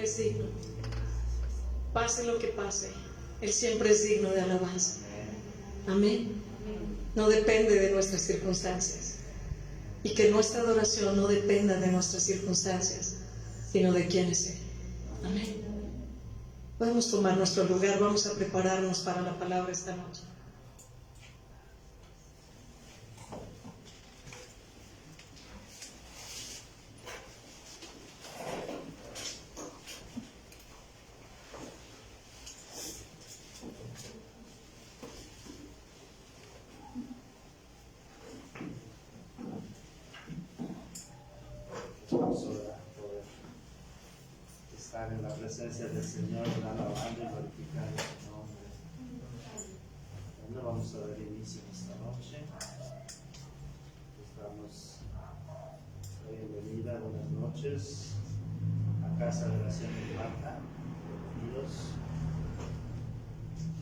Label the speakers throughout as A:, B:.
A: es digno. Pase lo que pase, Él siempre es digno de alabanza. Amén. No depende de nuestras circunstancias. Y que nuestra adoración no dependa de nuestras circunstancias, sino de quién es Él. Amén. Podemos tomar nuestro lugar, vamos a prepararnos para la palabra esta noche.
B: Vamos a orar por estar en la presencia del Señor, alabando y glorificando su nombre. Bueno, vamos a dar inicio esta noche. Damos la bienvenida, buenas noches, a Casa de Oración de Marta. Bienvenidos.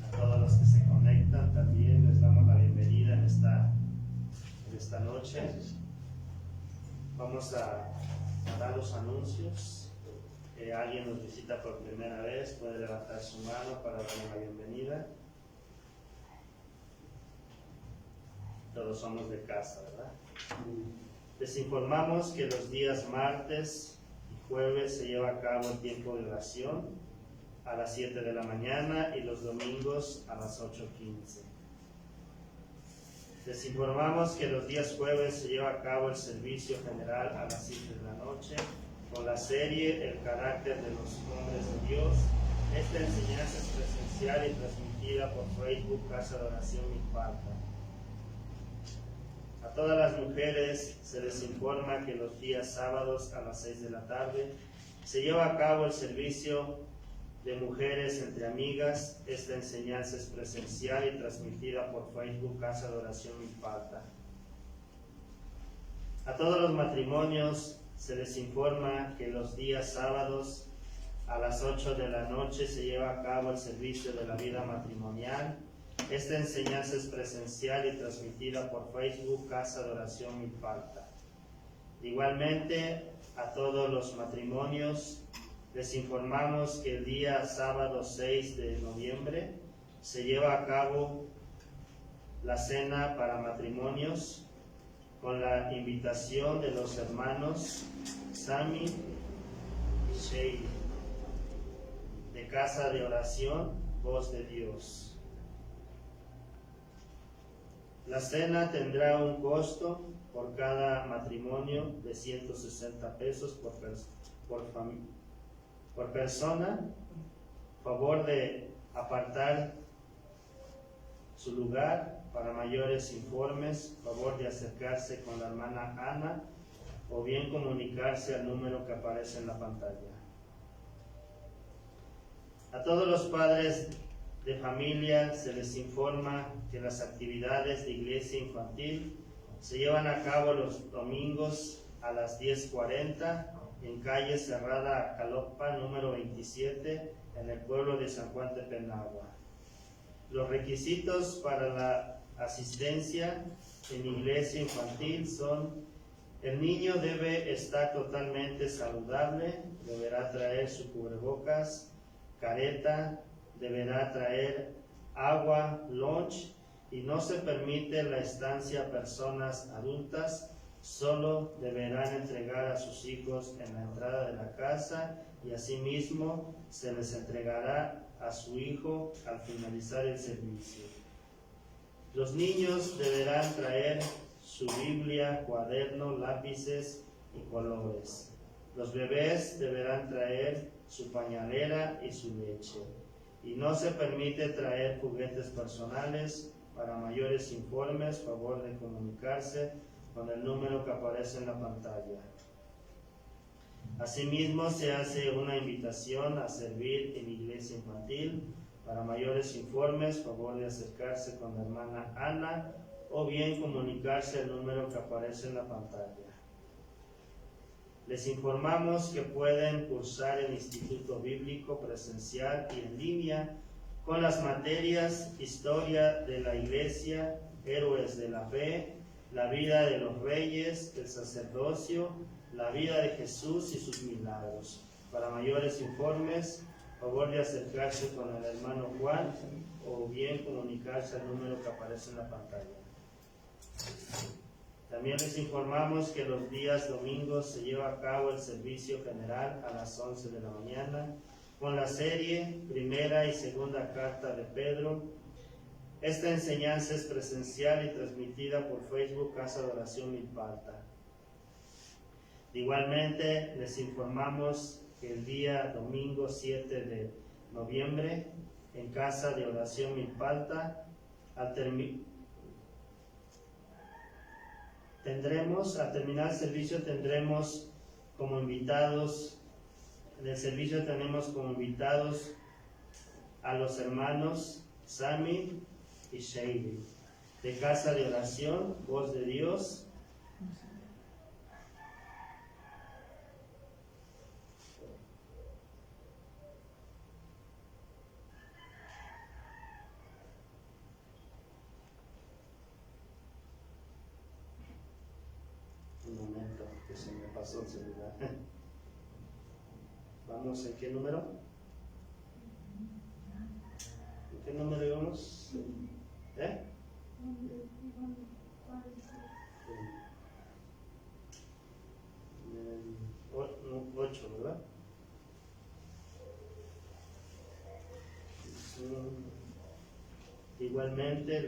B: A todos los que se conectan también les damos la bienvenida en esta noche. Vamos a dar los anuncios. Alguien nos visita por primera vez, puede levantar su mano para darle la bienvenida. Todos somos de casa, ¿verdad? Les informamos que los días martes y jueves se lleva a cabo el tiempo de oración a las 7 de la mañana y los domingos a las 8:15. Les informamos que los días jueves se lleva a cabo el servicio general a las 7 de la noche con la serie El carácter de los hombres de Dios. Esta enseñanza es presencial y transmitida por Facebook Casa de Oración Milpalta. A todas las mujeres se les informa que los días sábados a las 6 de la tarde se lleva a cabo el servicio de mujeres entre amigas. Esta enseñanza es presencial y transmitida por Facebook Casa de Oración Milpalta. A todos los matrimonios se les informa que los días sábados a las 8 de la noche se lleva a cabo el servicio de la vida matrimonial. Esta enseñanza es presencial y transmitida por Facebook Casa de Oración Milpalta. Igualmente, a todos los matrimonios les informamos que el día sábado 6 de noviembre se lleva a cabo la cena para matrimonios con la invitación de los hermanos Sami y Sheila de Casa de Oración Voz de Dios. La cena tendrá un costo por cada matrimonio de 160 pesos por persona. Favor de apartar su lugar. Para mayores informes, favor de acercarse con la hermana Ana o bien comunicarse al número que aparece en la pantalla. A todos los padres de familia se les informa que las actividades de iglesia infantil se llevan a cabo los domingos a las 10:40 en calle Cerrada Acaloppa, número 27, en el pueblo de San Juan de Penagua. Los requisitos para la asistencia en iglesia infantil son: el niño debe estar totalmente saludable, deberá traer su cubrebocas, careta, deberá traer agua, lunch, y no se permite la estancia a personas adultas. Solo deberán entregar a sus hijos en la entrada de la casa y asimismo se les entregará a su hijo al finalizar el servicio. Los niños deberán traer su Biblia, cuaderno, lápices y colores. Los bebés deberán traer su pañalera y su leche. Y no se permite traer juguetes personales. Para mayores informes, favor de comunicarse con el número que aparece en la pantalla. Asimismo, se hace una invitación a servir en iglesia infantil. Para mayores informes, favor de acercarse con la hermana Ana o bien comunicarse al número que aparece en la pantalla. Les informamos que pueden cursar el Instituto Bíblico presencial y en línea con las materias Historia de la Iglesia, Héroes de la Fe, la vida de los reyes, el sacerdocio, la vida de Jesús y sus milagros. Para mayores informes, favor de acercarse con el hermano Juan o bien comunicarse al número que aparece en la pantalla. También les informamos que los días domingos se lleva a cabo el servicio general a las 11 de la mañana con la serie Primera y Segunda Carta de Pedro. Esta enseñanza es presencial y transmitida por Facebook Casa de Oración Milpalta. Igualmente les informamos que el día domingo 7 de noviembre en Casa de Oración Milpalta al terminar el servicio tendremos como invitados, en el servicio tenemos como invitados a los hermanos Sammy y Shady de Casa de Oración, Voz de Dios. Un momento, que se me pasó el celular. Vamos, ¿en qué número? ¿En qué número íbamos? ¿Eh? 8, ¿verdad? Igualmente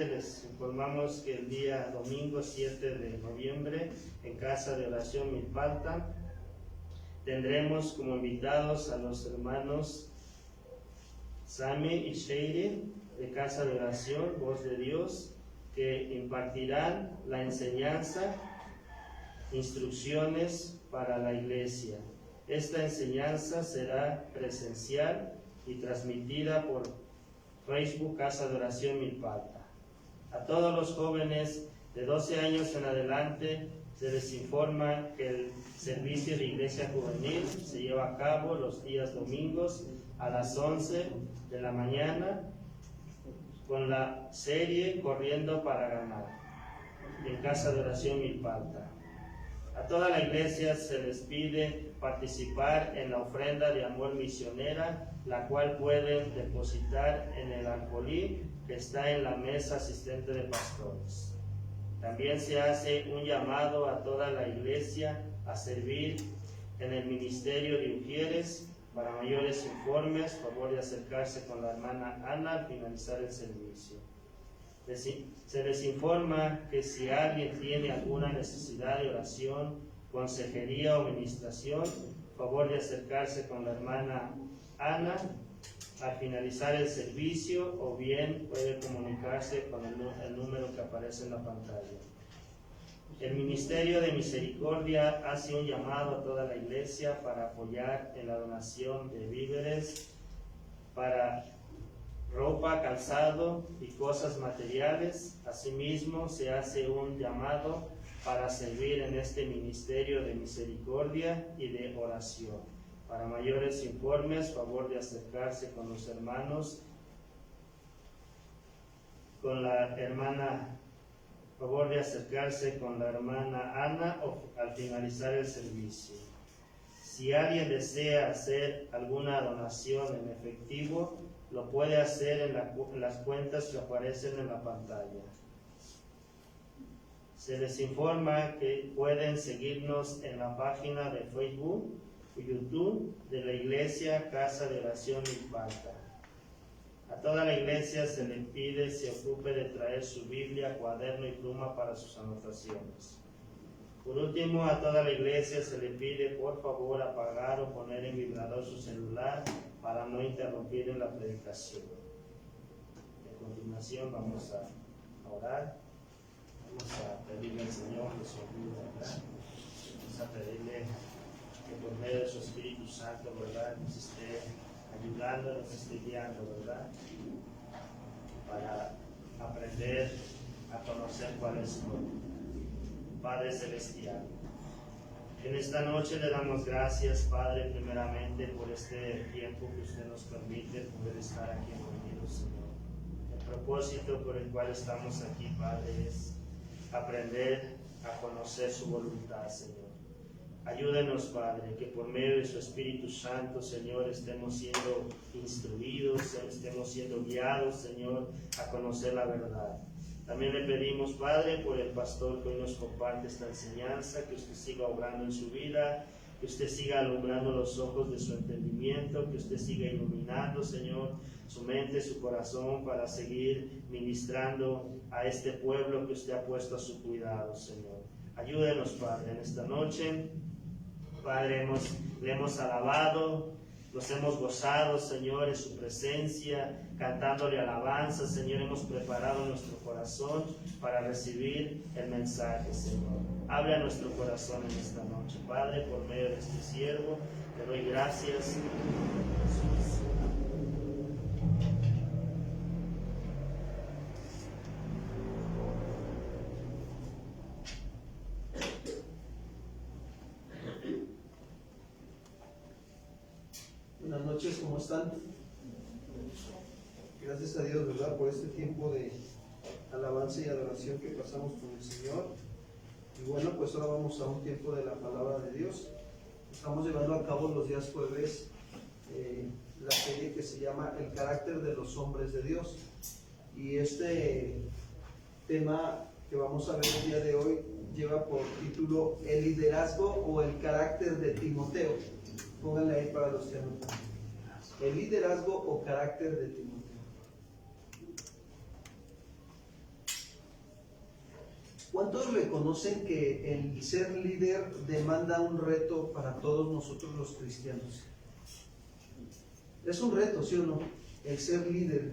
B: les informamos que el día domingo 7 de noviembre en Casa de Oración Milpalta tendremos como invitados a los hermanos Sammy y Shady de Casa de Oración, Voz de Dios, que impartirán la enseñanza, instrucciones para la iglesia. Esta enseñanza será presencial y transmitida por Facebook Casa de Oración Milpalta. A todos los jóvenes de 12 años en adelante se les informa que el servicio de Iglesia Juvenil se lleva a cabo los días domingos a las 11 de la mañana con la serie Corriendo para Ganar en Casa de Oración Milpalta. A toda la iglesia se les pide participar en la ofrenda de amor misionera, la cual pueden depositar en el alfolí que está en la mesa asistente de pastores. También se hace un llamado a toda la iglesia a servir en el ministerio de Ujieres. Para mayores informes, favor de acercarse con la hermana Ana al finalizar el servicio. Se les informa que si alguien tiene alguna necesidad de oración, consejería o ministración, favor de acercarse con la hermana Ana al finalizar el servicio, o bien puede comunicarse con el número que aparece en la pantalla. El Ministerio de Misericordia hace un llamado a toda la iglesia para apoyar en la donación de víveres para ropa, calzado y cosas materiales. Asimismo, se hace un llamado para servir en este ministerio de misericordia y de oración. Para mayores informes, favor de acercarse con los hermanos, con la hermana, favor de acercarse con la hermana Ana al finalizar el servicio. Si alguien desea hacer alguna donación en efectivo, lo puede hacer en las cuentas que aparecen en la pantalla. Se les informa que pueden seguirnos en la página de Facebook o YouTube de la Iglesia Casa de Oración Milpalta. A toda la iglesia se le pide se ocupe de traer su Biblia, cuaderno y pluma para sus anotaciones. Por último, a toda la iglesia se le pide por favor apagar o poner en vibrador su celular para no interrumpir en la predicación. A continuación vamos a orar. Vamos a pedirle al Señor que su ayuda, ¿verdad? Vamos a pedirle que por medio de su Espíritu Santo, ¿verdad?, nos esté ayudando, nos esté guiando, ¿verdad?, para aprender a conocer cuál es su Padre Celestial. En esta noche le damos gracias, Padre, primeramente por este tiempo que usted nos permite poder estar aquí reunidos, Señor. El propósito por el cual estamos aquí, Padre, es aprender a conocer su voluntad, Señor. Ayúdenos, Padre, que por medio de su Espíritu Santo, Señor, estemos siendo instruidos, estemos siendo guiados, Señor, a conocer la verdad. También le pedimos, Padre, por el pastor que hoy nos comparte esta enseñanza, que usted siga obrando en su vida, que usted siga alumbrando los ojos de su entendimiento, que usted siga iluminando, Señor, su mente, su corazón, para seguir ministrando a este pueblo que usted ha puesto a su cuidado, Señor. Ayúdenos, Padre, en esta noche. Padre, le hemos alabado, nos hemos gozado, Señor, en su presencia, cantándole alabanza, Señor. Hemos preparado nuestro corazón para recibir el mensaje, Señor. Habla a nuestro corazón en esta noche, Padre, por medio de este siervo. Te doy gracias.
C: Buenas noches, ¿cómo están? Gracias a Dios, ¿verdad? Por este tiempo de alabanza y adoración que pasamos con el Señor. Y bueno, pues ahora vamos a un tiempo de la palabra de Dios. Estamos llevando a cabo los días jueves la serie que se llama El carácter de los hombres de Dios. Y este tema que vamos a ver el día de hoy lleva por título El liderazgo o el carácter de Timoteo. Pónganle ahí para los que anotan. El liderazgo o carácter de Timoteo. ¿Cuántos reconocen que el ser líder demanda un reto para todos nosotros los cristianos? Es un reto, ¿sí o no? El ser líder,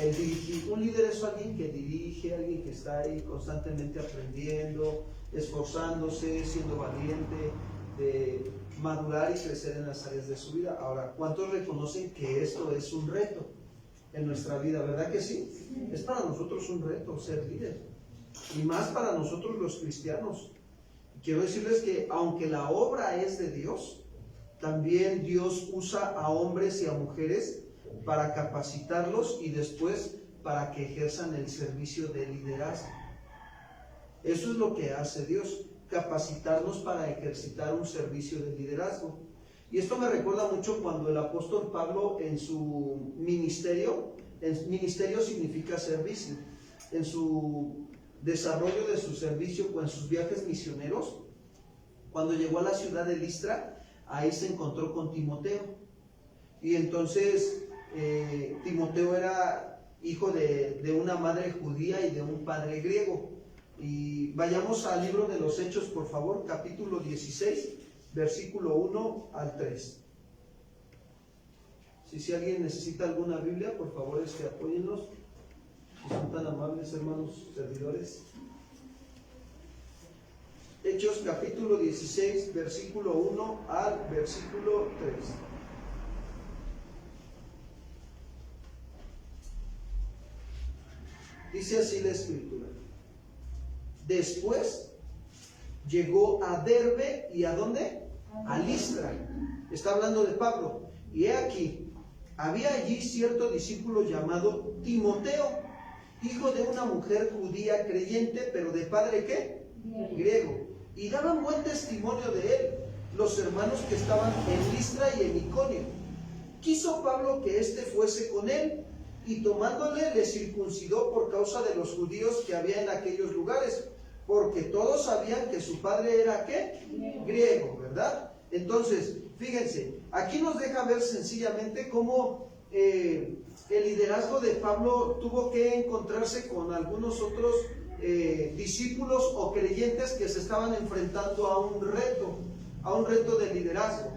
C: el dirigir. Un líder es alguien que dirige, alguien que está ahí constantemente aprendiendo, esforzándose, siendo valiente, de madurar y crecer en las áreas de su vida. Ahora, ¿cuántos reconocen que esto es un reto en nuestra vida? ¿Verdad que sí? Es para nosotros un reto ser líder, y más para nosotros los cristianos. Quiero decirles que aunque la obra es de Dios, también Dios usa a hombres y a mujeres para capacitarlos y después para que ejerzan el servicio de liderazgo. Eso es lo que hace Dios, capacitarnos para ejercitar un servicio de liderazgo. Y esto me recuerda mucho cuando el apóstol Pablo en su ministerio significa servicio, en su desarrollo de su servicio o en sus viajes misioneros, cuando llegó a la ciudad de Listra, ahí se encontró con Timoteo. Y entonces Timoteo era hijo de una madre judía y de un padre griego. Y vayamos al libro de los Hechos, por favor, capítulo 16, versículo 1 al 3. Si alguien necesita alguna Biblia, por favor, apóyennos. Si son tan amables, hermanos servidores. Hechos capítulo 16, versículo 1 al versículo 3. Dice así la escritura. Después llegó a Derbe y ¿a dónde? A Listra. Está hablando de Pablo. Y he aquí, había allí cierto discípulo llamado Timoteo, hijo de una mujer judía creyente, pero de padre ¿qué? Griego. Y daban buen testimonio de él los hermanos que estaban en Listra y en Iconio. Quiso Pablo que éste fuese con él, y tomándole le circuncidó por causa de los judíos que había en aquellos lugares, porque todos sabían que su padre era ¿qué? Griego, ¿verdad? Entonces, fíjense, aquí nos deja ver sencillamente cómo el liderazgo de Pablo tuvo que encontrarse con algunos otros discípulos o creyentes que se estaban enfrentando a un reto de liderazgo.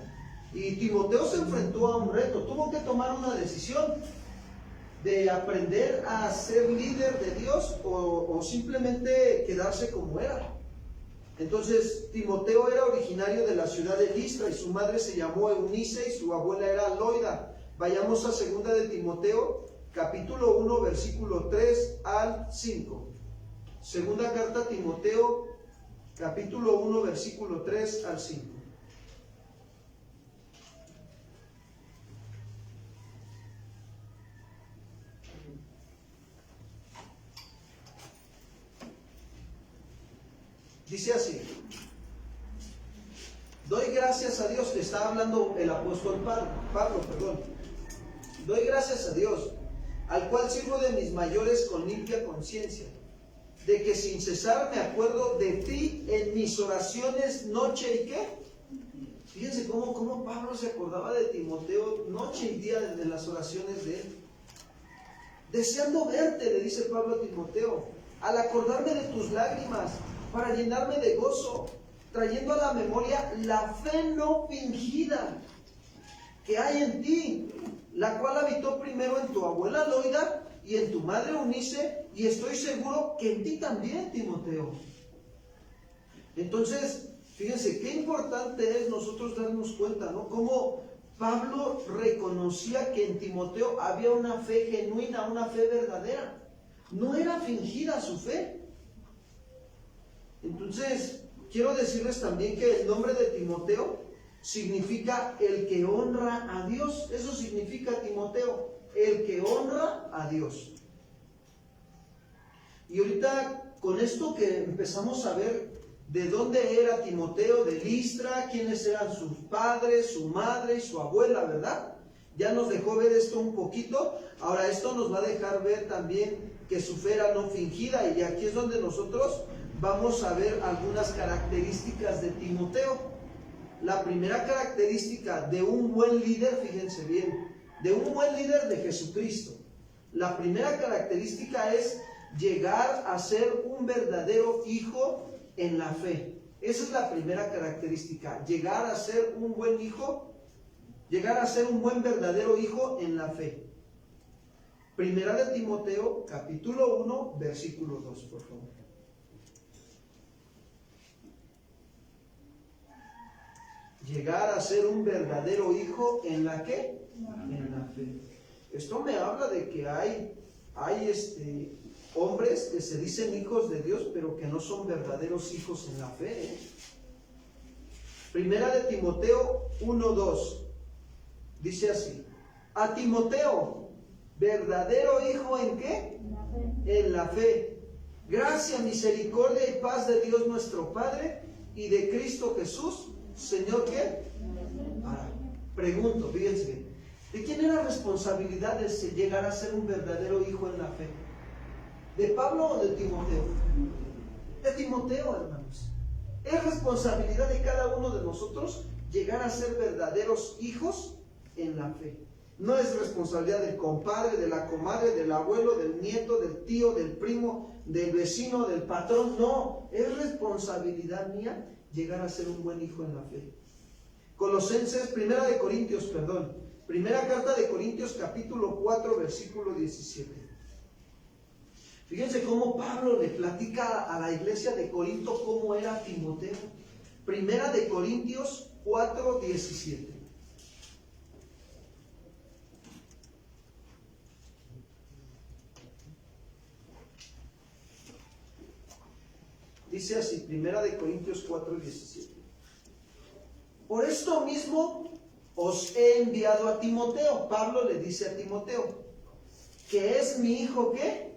C: Y Timoteo se enfrentó a un reto, tuvo que tomar una decisión de aprender a ser líder de Dios o simplemente quedarse como era. Entonces, Timoteo era originario de la ciudad de Listra y su madre se llamó Eunice y su abuela era Loida. Vayamos a 2 de Timoteo, capítulo 1, versículo 3 al 5. Segunda carta a Timoteo, capítulo 1, versículo 3 al 5. Dice así: doy gracias a Dios, que está hablando el apóstol Pablo, doy gracias a Dios, al cual sirvo de mis mayores con limpia conciencia, de que sin cesar me acuerdo de ti en mis oraciones noche y qué. Fíjense cómo Pablo se acordaba de Timoteo noche y día de las oraciones de él. Deseando verte, le dice Pablo a Timoteo, al acordarme de tus lágrimas, para llenarme de gozo, trayendo a la memoria la fe no fingida que hay en ti, la cual habitó primero en tu abuela Loida y en tu madre Eunice, y estoy seguro que en ti también, Timoteo. Entonces, fíjense qué importante es nosotros darnos cuenta, ¿no? Cómo Pablo reconocía que en Timoteo había una fe genuina, una fe verdadera. No era fingida su fe. Entonces, quiero decirles también que el nombre de Timoteo significa el que honra a Dios. Eso significa Timoteo, el que honra a Dios. Y ahorita, con esto que empezamos a ver de dónde era Timoteo, de Listra, quiénes eran sus padres, su madre y su abuela, ¿verdad? Ya nos dejó ver esto un poquito. Ahora esto nos va a dejar ver también que su fe era no fingida, y aquí es donde nosotros vamos a ver algunas características de Timoteo. La primera característica de un buen líder, fíjense bien, de un buen líder de Jesucristo. La primera característica es llegar a ser un verdadero hijo en la fe. Esa es la primera característica, llegar a ser un buen hijo, llegar a ser un buen verdadero hijo en la fe. Primera de Timoteo, capítulo 1, versículo 2, por favor. Llegar a ser un verdadero hijo en la ¿qué? En la fe. Esto me habla de que hay hombres que se dicen hijos de Dios, pero que no son verdaderos hijos en la fe. Primera de Timoteo 1:2 dice así: a Timoteo, verdadero hijo ¿en qué? En la fe. Gracia, misericordia y paz de Dios nuestro Padre y de Cristo Jesús, Señor, ¿qué? Ahora, pregunto, fíjense bien, ¿de quién era responsabilidad de llegar a ser un verdadero hijo en la fe? ¿De Pablo o de Timoteo? De Timoteo, hermanos. Es responsabilidad de cada uno de nosotros llegar a ser verdaderos hijos en la fe. No es responsabilidad del compadre, de la comadre, del abuelo, del nieto, del tío, del primo, del vecino, del patrón. No, es responsabilidad mía llegar a ser un buen hijo en la fe. Primera carta de Corintios capítulo 4 versículo 17. Fíjense cómo Pablo le platica a la iglesia de Corinto cómo era Timoteo. Primera de Corintios 4, 17. Dice así, Primera de Corintios 4, 17. Por esto mismo os he enviado a Timoteo. Pablo le dice a Timoteo, que es mi hijo, ¿qué?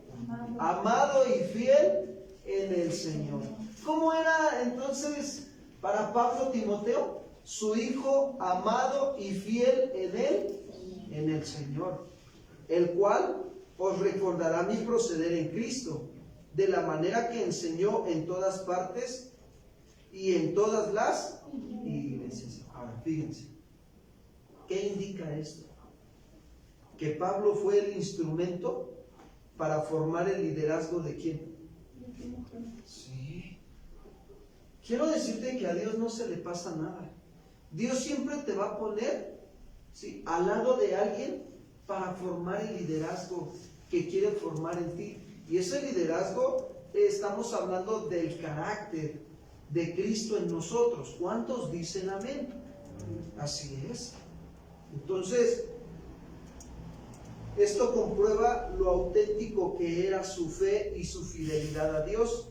C: Amado y fiel en el Señor. ¿Cómo era entonces para Pablo Timoteo? Su hijo amado y fiel en él, en el Señor, el cual os recordará mi proceder en Cristo, de la manera que enseñó en todas partes y en todas las iglesias. Ahora, fíjense, ¿qué indica esto? Que Pablo fue el instrumento para formar el liderazgo ¿de quién? Sí. Quiero decirte que a Dios no se le pasa nada. Dios siempre te va a poner, ¿sí?, al lado de alguien para formar el liderazgo que quiere formar en ti. Y ese liderazgo, estamos hablando del carácter de Cristo en nosotros. ¿Cuántos dicen amén? Así es. Entonces, esto comprueba lo auténtico que era su fe y su fidelidad a Dios,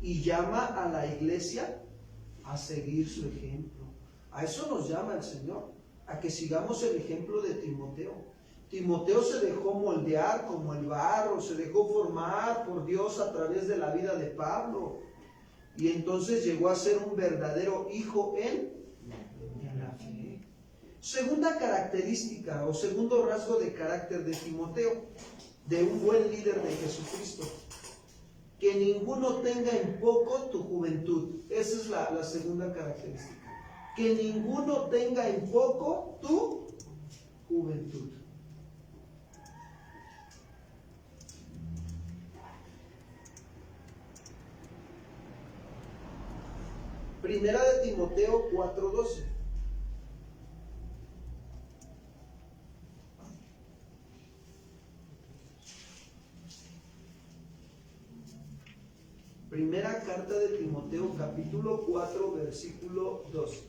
C: y llama a la iglesia a seguir su ejemplo. A eso nos llama el Señor, a que sigamos el ejemplo de Timoteo. Timoteo se dejó moldear como el barro, se dejó formar por Dios a través de la vida de Pablo, y entonces llegó a ser un verdadero hijo en Segunda característica o segundo rasgo de carácter de Timoteo, de un buen líder de Jesucristo: que ninguno tenga en poco tu juventud. Esa es la segunda característica. Que ninguno tenga en poco tu juventud. Primera de Timoteo 4:12. Primera carta de Timoteo, capítulo 4, versículo 2.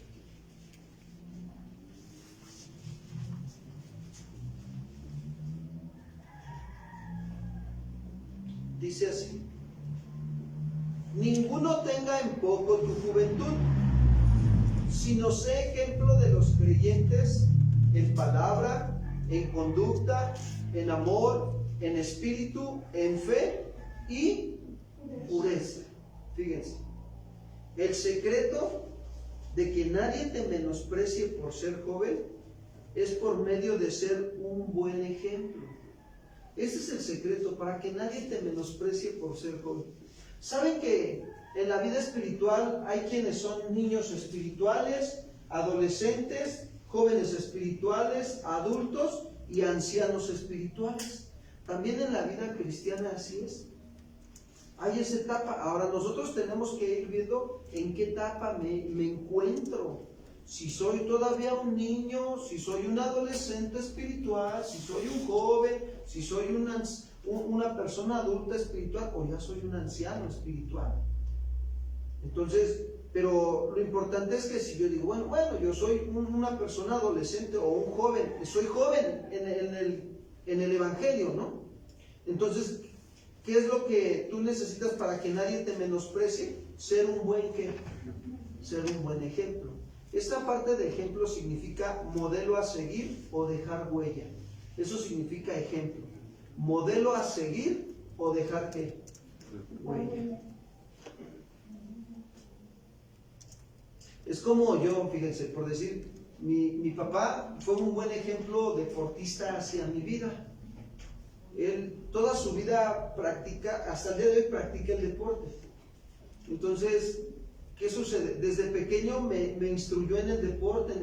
C: Dice así: ninguno tenga en poco tu juventud, sino sé ejemplo de los creyentes en palabra, en conducta, en amor, en espíritu, en fe y pureza. Fíjense, el secreto de que nadie te menosprecie por ser joven es por medio de ser un buen ejemplo. Ese es el secreto, para que nadie te menosprecie por ser joven. ¿Saben que en la vida espiritual hay quienes son niños espirituales, adolescentes, jóvenes espirituales, adultos y ancianos espirituales? También en la vida cristiana así es. Hay esa etapa. Ahora nosotros tenemos que ir viendo en qué etapa me encuentro. Si soy todavía un niño, si soy un adolescente espiritual, si soy un joven, si soy una persona adulta espiritual, o ya soy un anciano espiritual. Entonces, pero lo importante es que si yo digo, bueno, yo soy una persona adolescente o un joven, soy joven en el Evangelio, ¿no? Entonces, ¿qué es lo que tú necesitas para que nadie te menosprecie? Ser un buen ejemplo. Esta parte de ejemplo significa modelo a seguir o dejar huella. Eso significa ejemplo. Modelo a seguir o dejar ¿qué? Huella. Es como yo, fíjense, por decir, mi papá fue un buen ejemplo deportista hacia mi vida. Él toda su vida practica, hasta el día de hoy practica el deporte. Entonces, ¿qué sucede? Desde pequeño me instruyó en el deporte.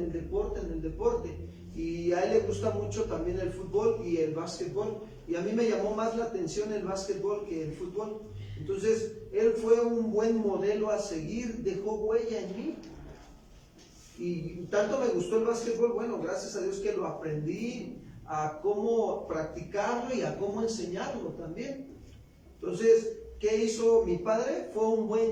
C: Y a él le gusta mucho también el fútbol y el básquetbol. Y a mí me llamó más la atención el básquetbol que el fútbol. Entonces, él fue un buen modelo a seguir, dejó huella en mí. Y tanto me gustó el básquetbol, bueno, gracias a Dios que lo aprendí a cómo practicarlo y a cómo enseñarlo también. Entonces, ¿qué hizo mi padre? Fue un buen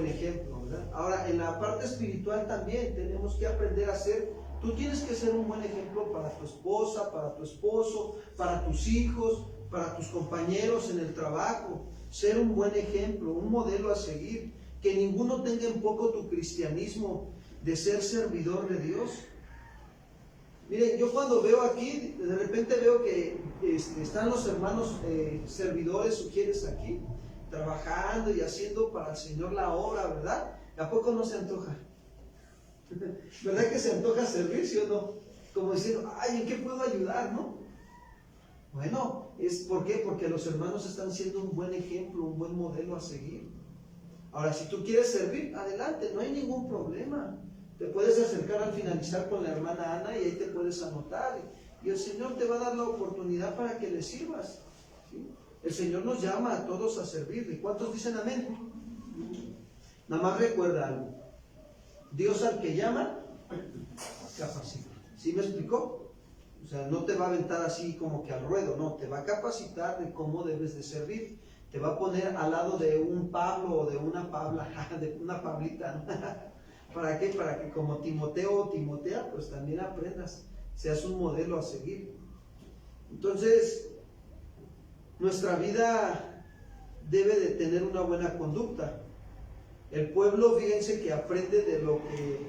C: ejemplo, ¿verdad? Ahora, en la parte espiritual también tenemos que aprender a ser. Tú tienes que ser un buen ejemplo para tu esposa, para tu esposo, para tus hijos, para tus compañeros en el trabajo. Ser un buen ejemplo, un modelo a seguir. Que ninguno tenga en poco tu cristianismo de ser servidor de Dios. Miren, yo cuando veo aquí, de repente veo que están los hermanos servidores, sugieres aquí, trabajando y haciendo para el Señor la obra, ¿verdad? ¿A poco no se antoja? ¿Verdad que se antoja servir, sí o no? Como diciendo, ay, ¿en qué puedo ayudar, no? Bueno, ¿por qué? Porque los hermanos están siendo un buen ejemplo, un buen modelo a seguir. Ahora, si tú quieres servir, adelante, no hay ningún problema. Te puedes acercar al finalizar con la hermana Ana y ahí te puedes anotar. Y el Señor te va a dar la oportunidad para que le sirvas. ¿Sí? El Señor nos llama a todos a servirle. ¿Cuántos dicen amén? Nada más recuerda algo. Dios al que llama, capacita. ¿Sí me explicó? O sea, no te va a aventar así como que al ruedo, no. Te va a capacitar de cómo debes de servir. Te va a poner al lado de un Pablo o de una Pabla, de una Pablita, ¿no? ¿Para qué? Para que como Timoteo o Timotea, pues también aprendas, seas un modelo a seguir. Entonces, nuestra vida debe de tener una buena conducta. El pueblo, fíjense que aprende de lo que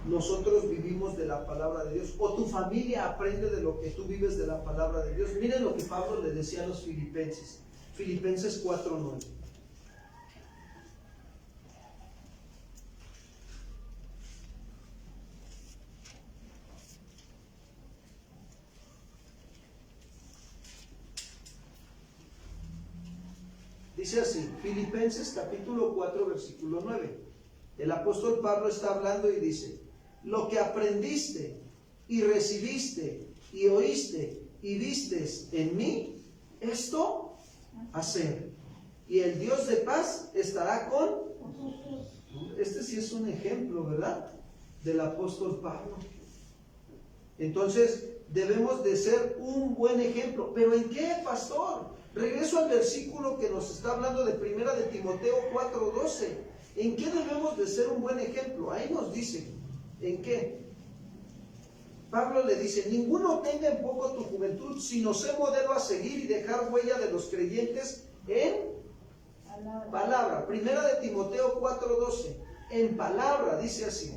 C: nosotros vivimos de la palabra de Dios, o tu familia aprende de lo que tú vives de la palabra de Dios. Miren lo que Pablo le decía a los filipenses. Filipenses 4:9. Dice así, Filipenses capítulo 4, versículo 9. El apóstol Pablo está hablando y dice, lo que aprendiste y recibiste y oíste y vistes en mí, esto hacer. Y el Dios de paz estará con... Este sí es un ejemplo, ¿verdad? Del apóstol Pablo. Entonces, debemos de ser un buen ejemplo. ¿Pero en qué, pastor? Regreso al versículo que nos está hablando de 1 de Timoteo 4:12. ¿En qué debemos de ser un buen ejemplo? Ahí nos dice, ¿en qué? Pablo le dice, ninguno tenga en poco tu juventud, sino sé modelo a seguir y dejar huella de los creyentes en palabra. 1 de Timoteo 4:12. En palabra, dice así.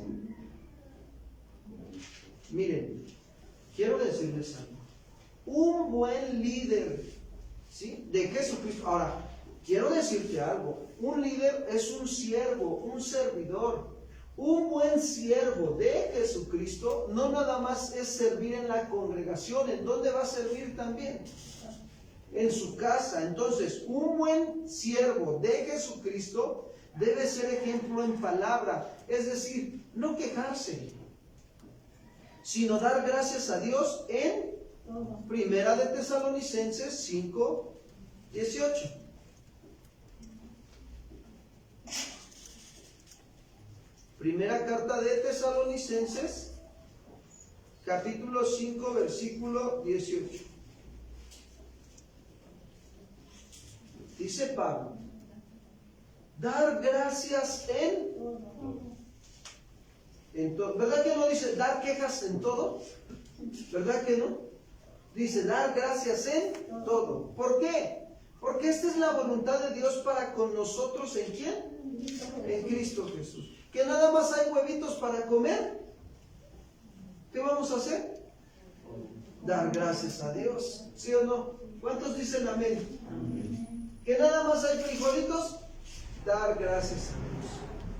C: Miren, quiero decirles algo. Un buen líder, ¿sí?, de Jesucristo. Ahora, quiero decirte algo. Un líder es un siervo, un servidor. Un buen siervo de Jesucristo no nada más es servir en la congregación. ¿En dónde va a servir también? En su casa. Entonces, un buen siervo de Jesucristo debe ser ejemplo en palabra. Es decir, no quejarse, sino dar gracias a Dios en 1 de Tesalonicenses 5:18. Primera carta de Tesalonicenses, capítulo 5, versículo 18. Dice Pablo, dar gracias en todo. ¿Verdad que no dice dar quejas en todo? ¿Verdad que no? Dice dar gracias en todo. ¿Por qué? Porque esta es la voluntad de Dios para con nosotros. ¿En quién? En Cristo Jesús. Que nada más hay huevitos para comer. ¿Qué vamos a hacer? Dar gracias a Dios. ¿Sí o no? ¿Cuántos dicen amén? Que nada más hay frijolitos. Dar gracias a Dios.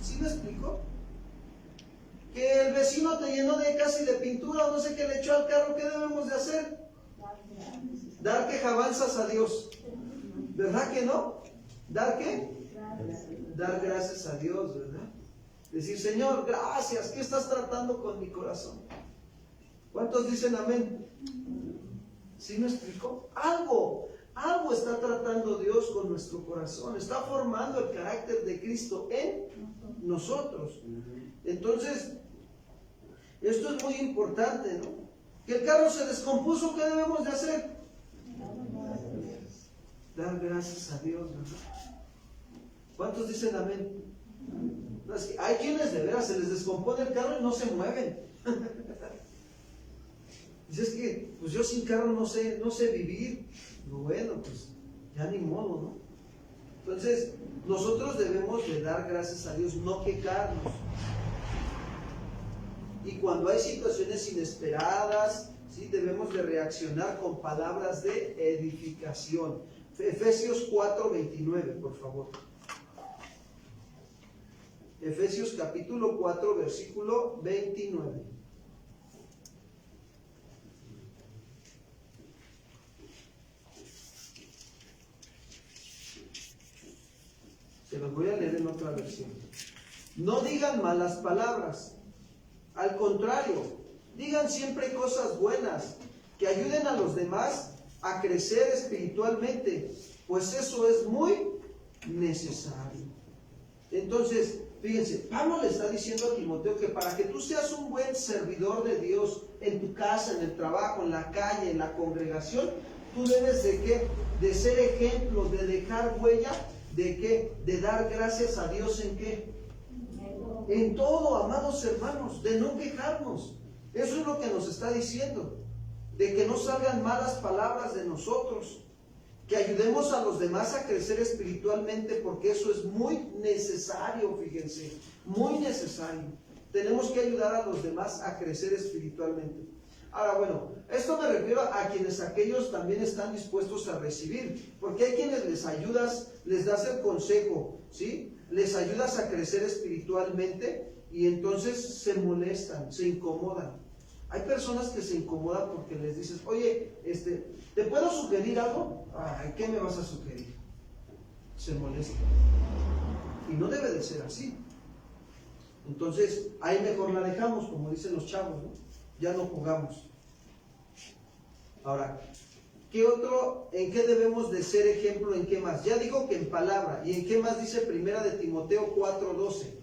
C: ¿Sí me explico? Que el vecino te llenó de casi de pintura o no sé qué le echó al carro. ¿Qué debemos de hacer? Dar quejabanzas a Dios. ¿Verdad que no? ¿Dar qué? Dar gracias a Dios, ¿verdad? Decir, Señor, gracias, ¿qué estás tratando con mi corazón? ¿Cuántos dicen amén? ¿Sí me explicó? Algo está tratando Dios con nuestro corazón. Está formando el carácter de Cristo en nosotros. Entonces, esto es muy importante, ¿no? Que el carro se descompuso, ¿qué debemos de hacer? Dar gracias a Dios, ¿verdad? ¿Cuántos dicen amén? No, es que hay quienes de veras se les descompone el carro y no se mueven. Dice, es que pues yo sin carro no sé vivir. Bueno, pues ya ni modo, ¿no? Entonces, nosotros debemos de dar gracias a Dios, no quejarnos. Y cuando hay situaciones inesperadas, ¿sí?, debemos de reaccionar con palabras de edificación. Efesios 4:29, por favor. Efesios capítulo 4, versículo 29. Se los voy a leer en otra versión. No digan malas palabras. Al contrario, digan siempre cosas buenas, que ayuden a los demás a crecer espiritualmente, pues eso es muy necesario. Entonces, fíjense, Pablo le está diciendo a Timoteo que para que tú seas un buen servidor de Dios en tu casa, en el trabajo, en la calle, en la congregación, tú debes de ¿qué? De ser ejemplo, de dejar huella, ¿de qué? De dar gracias a Dios ¿en qué? En todo, amados hermanos, de no quejarnos. Eso es lo que nos está diciendo, de que no salgan malas palabras de nosotros, que ayudemos a los demás a crecer espiritualmente, porque eso es muy necesario, fíjense, muy necesario. Tenemos que ayudar a los demás a crecer espiritualmente. Ahora, bueno, esto me refiero a quienes aquellos también están dispuestos a recibir, porque hay quienes les ayudas, les das el consejo, ¿sí? Les ayudas a crecer espiritualmente y entonces se molestan, se incomodan. Hay personas que se incomodan porque les dices, oye, ¿te puedo sugerir algo? Ay, ¿qué me vas a sugerir? se molesta. Y no debe de ser así. Entonces, ahí mejor la dejamos, como dicen los chavos, ¿no? Ya no jugamos. Ahora, ¿qué otro, en qué debemos de ser ejemplo, en qué más? Ya digo que en palabra, ¿y en qué más dice Primera de Timoteo 4:12?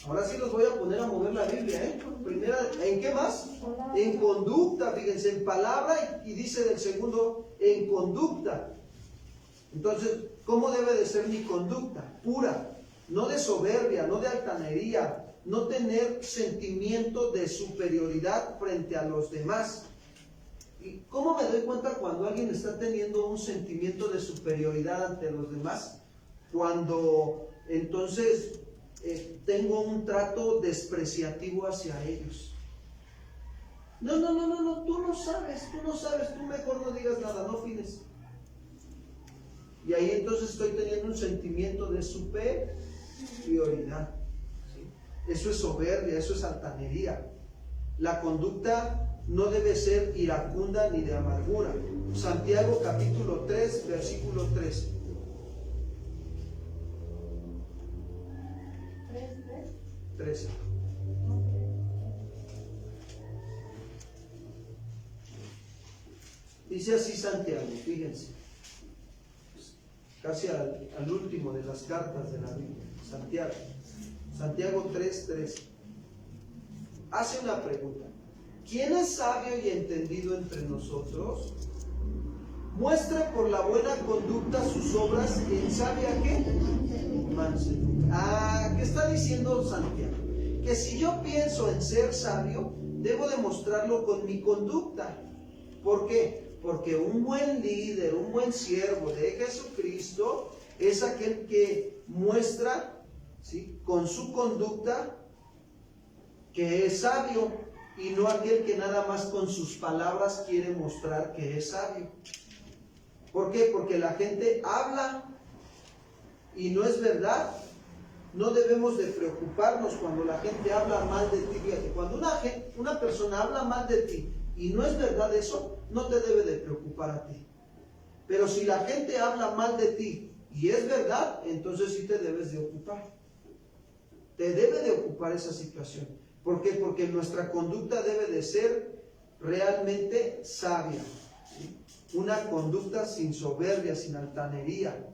C: Ahora sí los voy a poner a mover la Biblia, ¿eh? Primera, ¿en qué más? En conducta, fíjense, en palabra y dice del segundo, en conducta. Entonces, ¿cómo debe de ser mi conducta? Pura, no de soberbia, no de altanería, no tener sentimiento de superioridad frente a los demás. ¿Y cómo me doy cuenta cuando alguien está teniendo un sentimiento de superioridad ante los demás? Cuando entonces tengo un trato despreciativo hacia ellos. No, tú no sabes, tú mejor no digas nada, no opines. Y ahí entonces estoy teniendo un sentimiento de superioridad. ¿Sí? Eso es soberbia, eso es altanería. La conducta no debe ser iracunda ni de amargura. Santiago capítulo 3, versículo 13. Dice así Santiago, fíjense, casi al último de las cartas de la Biblia, Santiago 3:13. Hace una pregunta: ¿quién es sabio y entendido entre nosotros? Muestre por la buena conducta sus obras en sabia ¿qué? Mansedumbre. ¿Qué está diciendo Santiago? Que si yo pienso en ser sabio, debo demostrarlo con mi conducta. ¿Por qué? Porque un buen líder, un buen siervo de Jesucristo es aquel que muestra, ¿sí?, con su conducta que es sabio, y no aquel que nada más con sus palabras quiere mostrar que es sabio. ¿Por qué? Porque la gente habla y no es verdad. No debemos de preocuparnos cuando la gente habla mal de ti. Fíjate, cuando una persona habla mal de ti y no es verdad eso, no te debe de preocupar a ti. Pero si la gente habla mal de ti y es verdad, entonces sí te debes de ocupar. Te debe de ocupar esa situación. ¿Por qué? Porque nuestra conducta debe de ser realmente sabia, ¿sí? Una conducta sin soberbia, sin altanería.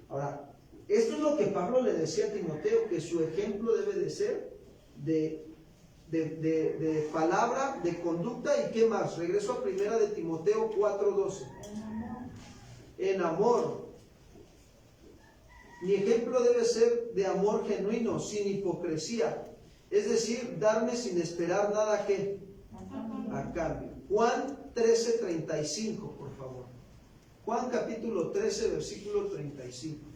C: Ahora, esto es lo que Pablo le decía a Timoteo, que su ejemplo debe de ser de palabra, de conducta, y ¿qué más? Regreso a Primera de Timoteo 4:12. En amor. Mi ejemplo debe ser de amor genuino, sin hipocresía. Es decir, darme sin esperar nada que a cambio. Juan 13:35, por favor. Juan capítulo 13, versículo 35.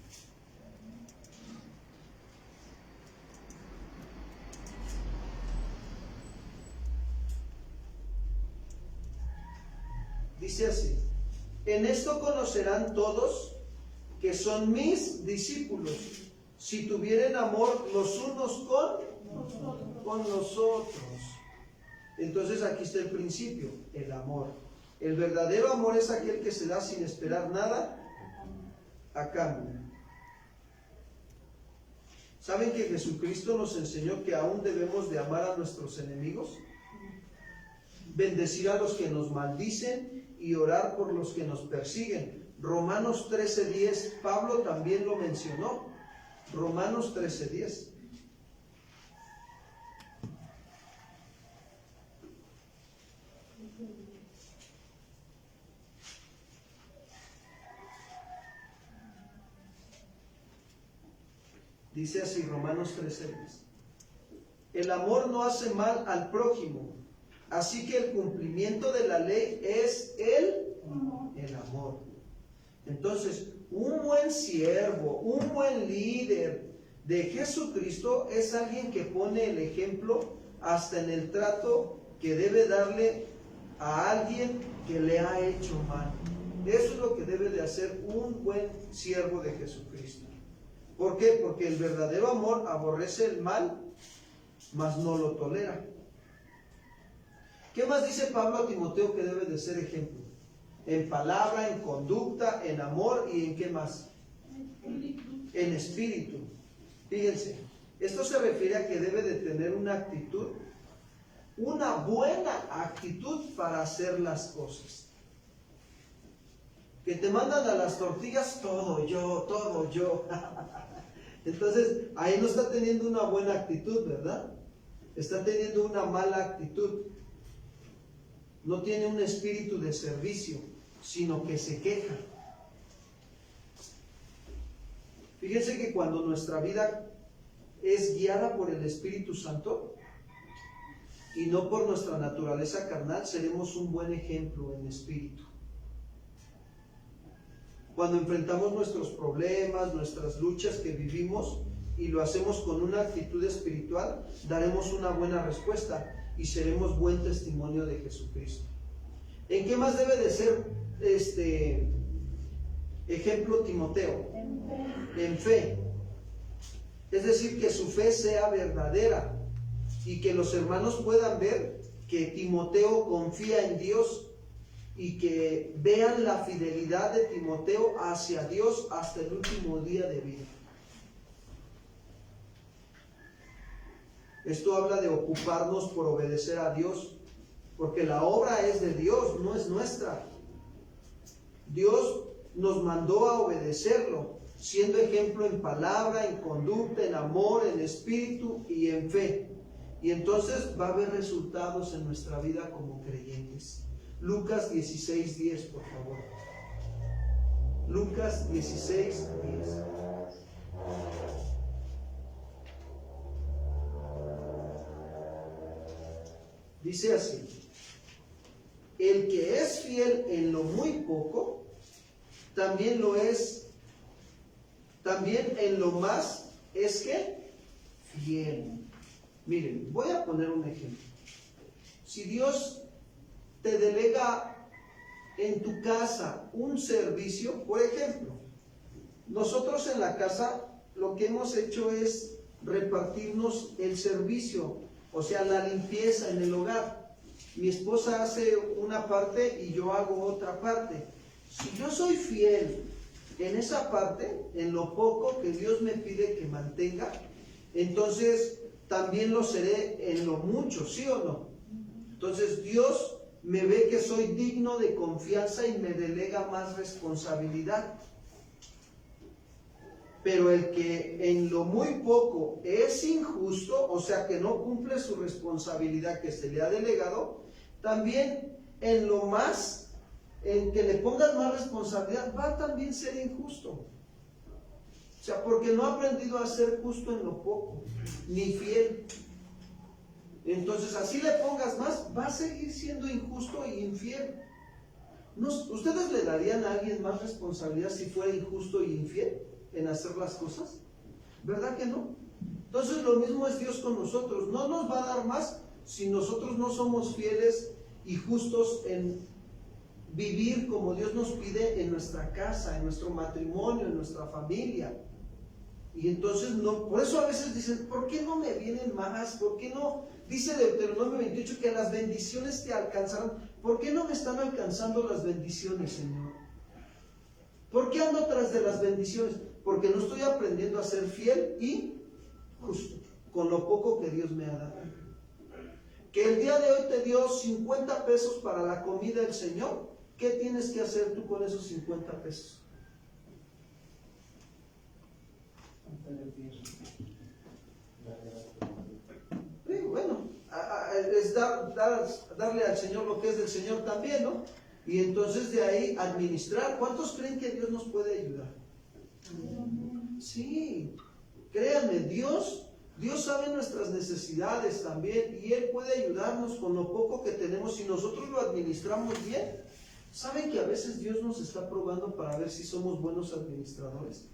C: Dice así: en esto conocerán todos que son mis discípulos, si tuvieren amor los unos con los otros. Entonces aquí está el principio, el amor. El verdadero amor es aquel que se da sin esperar nada a cambio. ¿Saben que Jesucristo nos enseñó que aún debemos de amar a nuestros enemigos? Bendecir a los que nos maldicen y orar por los que nos persiguen. Romanos 13:10, Pablo también lo mencionó. Romanos 13:10. Dice así, Romanos 13:10. El amor no hace mal al prójimo, así que el cumplimiento de la ley es el amor. Entonces, un buen siervo, un buen líder de Jesucristo es alguien que pone el ejemplo hasta en el trato que debe darle a alguien que le ha hecho mal. Eso es lo que debe de hacer un buen siervo de Jesucristo. ¿Por qué? Porque el verdadero amor aborrece el mal, mas no lo tolera. ¿Qué más dice Pablo a Timoteo que debe de ser ejemplo? En palabra, en conducta, en amor y en qué más? En espíritu. Fíjense, esto se refiere a que debe de tener una actitud, una buena actitud para hacer las cosas. Que te mandan a las tortillas todo yo, todo yo. Entonces, ahí no está teniendo una buena actitud, ¿verdad? Está teniendo una mala actitud. No tiene un espíritu de servicio, sino que se queja. Fíjense que cuando nuestra vida es guiada por el Espíritu Santo y no por nuestra naturaleza carnal, seremos un buen ejemplo en espíritu. Cuando enfrentamos nuestros problemas, nuestras luchas que vivimos y lo hacemos con una actitud espiritual, daremos una buena respuesta y seremos buen testimonio de Jesucristo. ¿En qué más debe de ser ejemplo Timoteo? En fe. Es decir, que su fe sea verdadera y que los hermanos puedan ver que Timoteo confía en Dios y que vean la fidelidad de Timoteo hacia Dios hasta el último día de vida. Esto habla de ocuparnos por obedecer a Dios, porque la obra es de Dios, no es nuestra. Dios nos mandó a obedecerlo, siendo ejemplo en palabra, en conducta, en amor, en espíritu y en fe. Y entonces va a haber resultados en nuestra vida como creyentes. Lucas 16:10, por favor. Lucas 16:10. Dice así: el que es fiel en lo muy poco, también lo es, también en lo más es que fiel. Miren, voy a poner un ejemplo. Si Dios te delega en tu casa un servicio, por ejemplo, nosotros en la casa lo que hemos hecho es repartirnos el servicio, o sea, la limpieza en el hogar. Mi esposa hace una parte y yo hago otra parte. Si yo soy fiel en esa parte, en lo poco que Dios me pide que mantenga, entonces también lo seré en lo mucho, ¿sí o no? Entonces Dios me ve que soy digno de confianza y me delega más responsabilidad. Pero el que en lo muy poco es injusto, o sea que no cumple su responsabilidad que se le ha delegado, también en lo más, en que le pongas más responsabilidad, va a también ser injusto. O sea, porque no ha aprendido a ser justo en lo poco, ni fiel. Entonces, así le pongas más, va a seguir siendo injusto e infiel. ¿Ustedes le darían a alguien más responsabilidad si fuera injusto e infiel en hacer las cosas? ¿Verdad que no? Entonces, lo mismo es Dios con nosotros. No nos va a dar más si nosotros no somos fieles y justos en vivir como Dios nos pide en nuestra casa, en nuestro matrimonio, en nuestra familia. Y entonces, no, por eso a veces dicen, ¿por qué no me vienen más? ¿Por qué no? Dice Deuteronomio 28 que las bendiciones te alcanzarán. ¿Por qué no me están alcanzando las bendiciones, Señor? ¿Por qué ando tras de las bendiciones? Porque no estoy aprendiendo a ser fiel y justo con lo poco que Dios me ha dado. Que el día de hoy te dio 50 pesos para la comida del Señor. ¿Qué tienes que hacer tú con esos 50 pesos? Bueno, es darle al Señor lo que es del Señor también, ¿no? Y entonces de ahí administrar. ¿Cuántos creen que Dios nos puede ayudar? Sí, créanme, Dios sabe nuestras necesidades también y Él puede ayudarnos con lo poco que tenemos si nosotros lo administramos bien. ¿Saben que a veces Dios nos está probando para ver si somos buenos administradores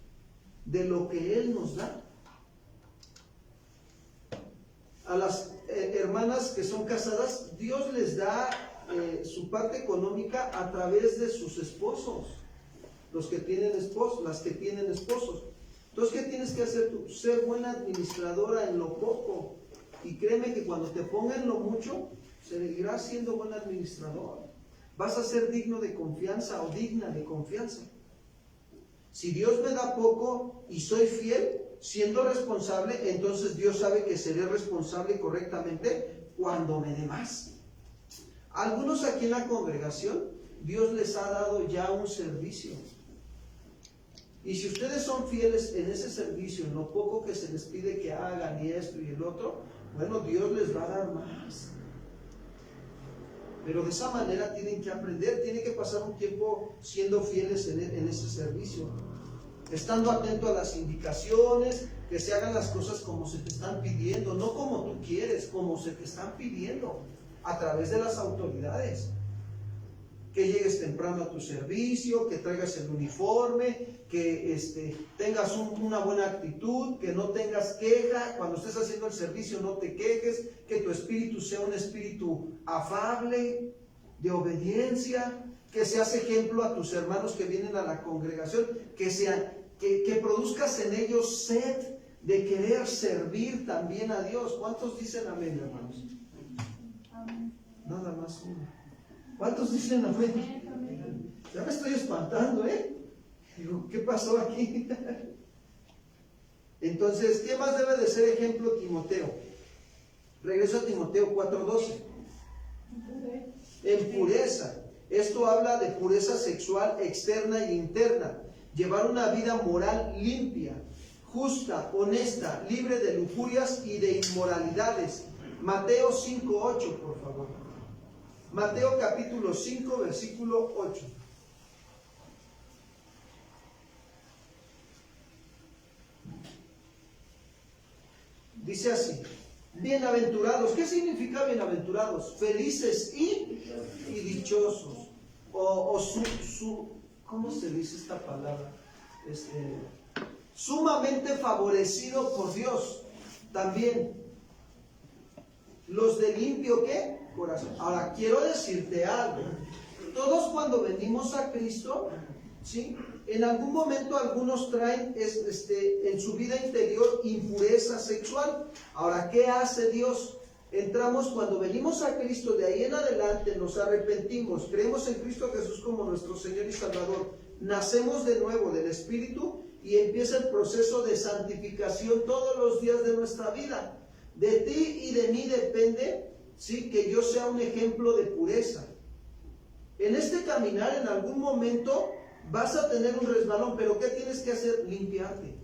C: de lo que Él nos da? A las hermanas que son casadas, Dios les da su parte económica a través de sus esposos, los que tienen esposos, las que tienen esposos. Entonces, ¿qué tienes que hacer tú? Ser buena administradora en lo poco. Y créeme que cuando te ponga en lo mucho, seguirás siendo buen administrador. vas a ser digno de confianza o digna de confianza. Si Dios me da poco y soy fiel, siendo responsable, entonces Dios sabe que seré responsable correctamente cuando me dé más. Algunos aquí en la congregación, Dios les ha dado ya un servicio. Y si ustedes son fieles en ese servicio, en lo poco que se les pide que hagan y esto y el otro, bueno, Dios les va a dar más. Pero de esa manera tienen que aprender, tienen que pasar un tiempo siendo fieles en ese servicio, estando atento a las indicaciones, que se hagan las cosas como se te están pidiendo, no como tú quieres, como se te están pidiendo, a través de las autoridades. Que llegues temprano a tu servicio, que traigas el uniforme, que tengas una buena actitud, que no tengas queja, cuando estés haciendo el servicio no te quejes, que tu espíritu sea un espíritu afable, de obediencia, que seas ejemplo a tus hermanos que vienen a la congregación, que produzcas en ellos sed de querer servir también a Dios. ¿Cuántos dicen amén, hermanos? Nada más uno. ¿Cuántos dicen amén? Ya me estoy espantando, ¿eh? Digo, ¿qué pasó aquí? Entonces, ¿qué más debe de ser ejemplo Timoteo? Regreso a Timoteo 4:12. En pureza. Esto habla de pureza sexual externa e interna. Llevar una vida moral limpia, justa, honesta, libre de lujurias y de inmoralidades. Mateo 5:8, por favor. Mateo capítulo 5, versículo 8. Dice así: bienaventurados. ¿Qué significa bienaventurados? Felices y dichosos. ¿Cómo se dice esta palabra? Sumamente favorecido por Dios. También los de limpio, ¿qué? Corazón. Ahora, quiero decirte algo. Todos cuando venimos a Cristo, ¿sí? En algún momento algunos traen en su vida interior impureza sexual. Ahora, ¿qué hace Dios? Entramos cuando venimos a Cristo, de ahí en adelante nos arrepentimos, creemos en Cristo Jesús como nuestro Señor y Salvador, nacemos de nuevo del Espíritu y empieza el proceso de santificación todos los días de nuestra vida. De ti y de mí depende, ¿sí?, que yo sea un ejemplo de pureza. En este caminar, en algún momento vas a tener un resbalón, pero ¿qué tienes que hacer? Limpiarte.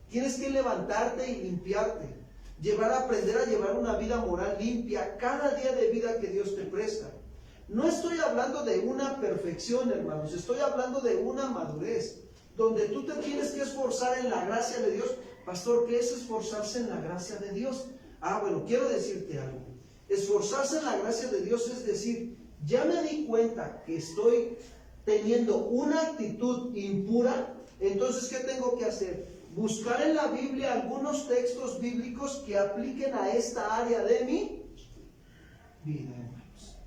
C: Tienes que levantarte y limpiarte. Aprender a llevar una vida moral limpia cada día de vida que Dios te presta. No estoy hablando de una perfección, hermanos, estoy hablando de una madurez, donde tú te tienes que esforzar en la gracia de Dios. Pastor, ¿qué es esforzarse en la gracia de Dios? Bueno, quiero decirte algo. Esforzarse en la gracia de Dios es decir, ya me di cuenta que estoy teniendo una actitud impura, entonces ¿qué tengo que hacer? Buscar en la Biblia algunos textos bíblicos que apliquen a esta área de mi vida, hermanos.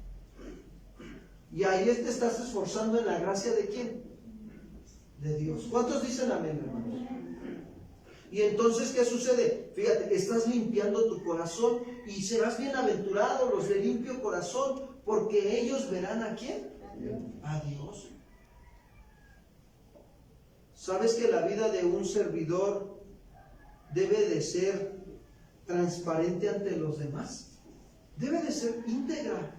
C: Y ahí te estás esforzando en la gracia ¿de quién? De Dios. ¿Cuántos dicen amén, hermanos? Y entonces, ¿qué sucede? Fíjate, estás limpiando tu corazón y serás bienaventurado los de limpio corazón, porque ellos verán ¿a quién? A Dios. ¿Sabes que la vida de un servidor debe de ser transparente ante los demás? Debe de ser íntegra.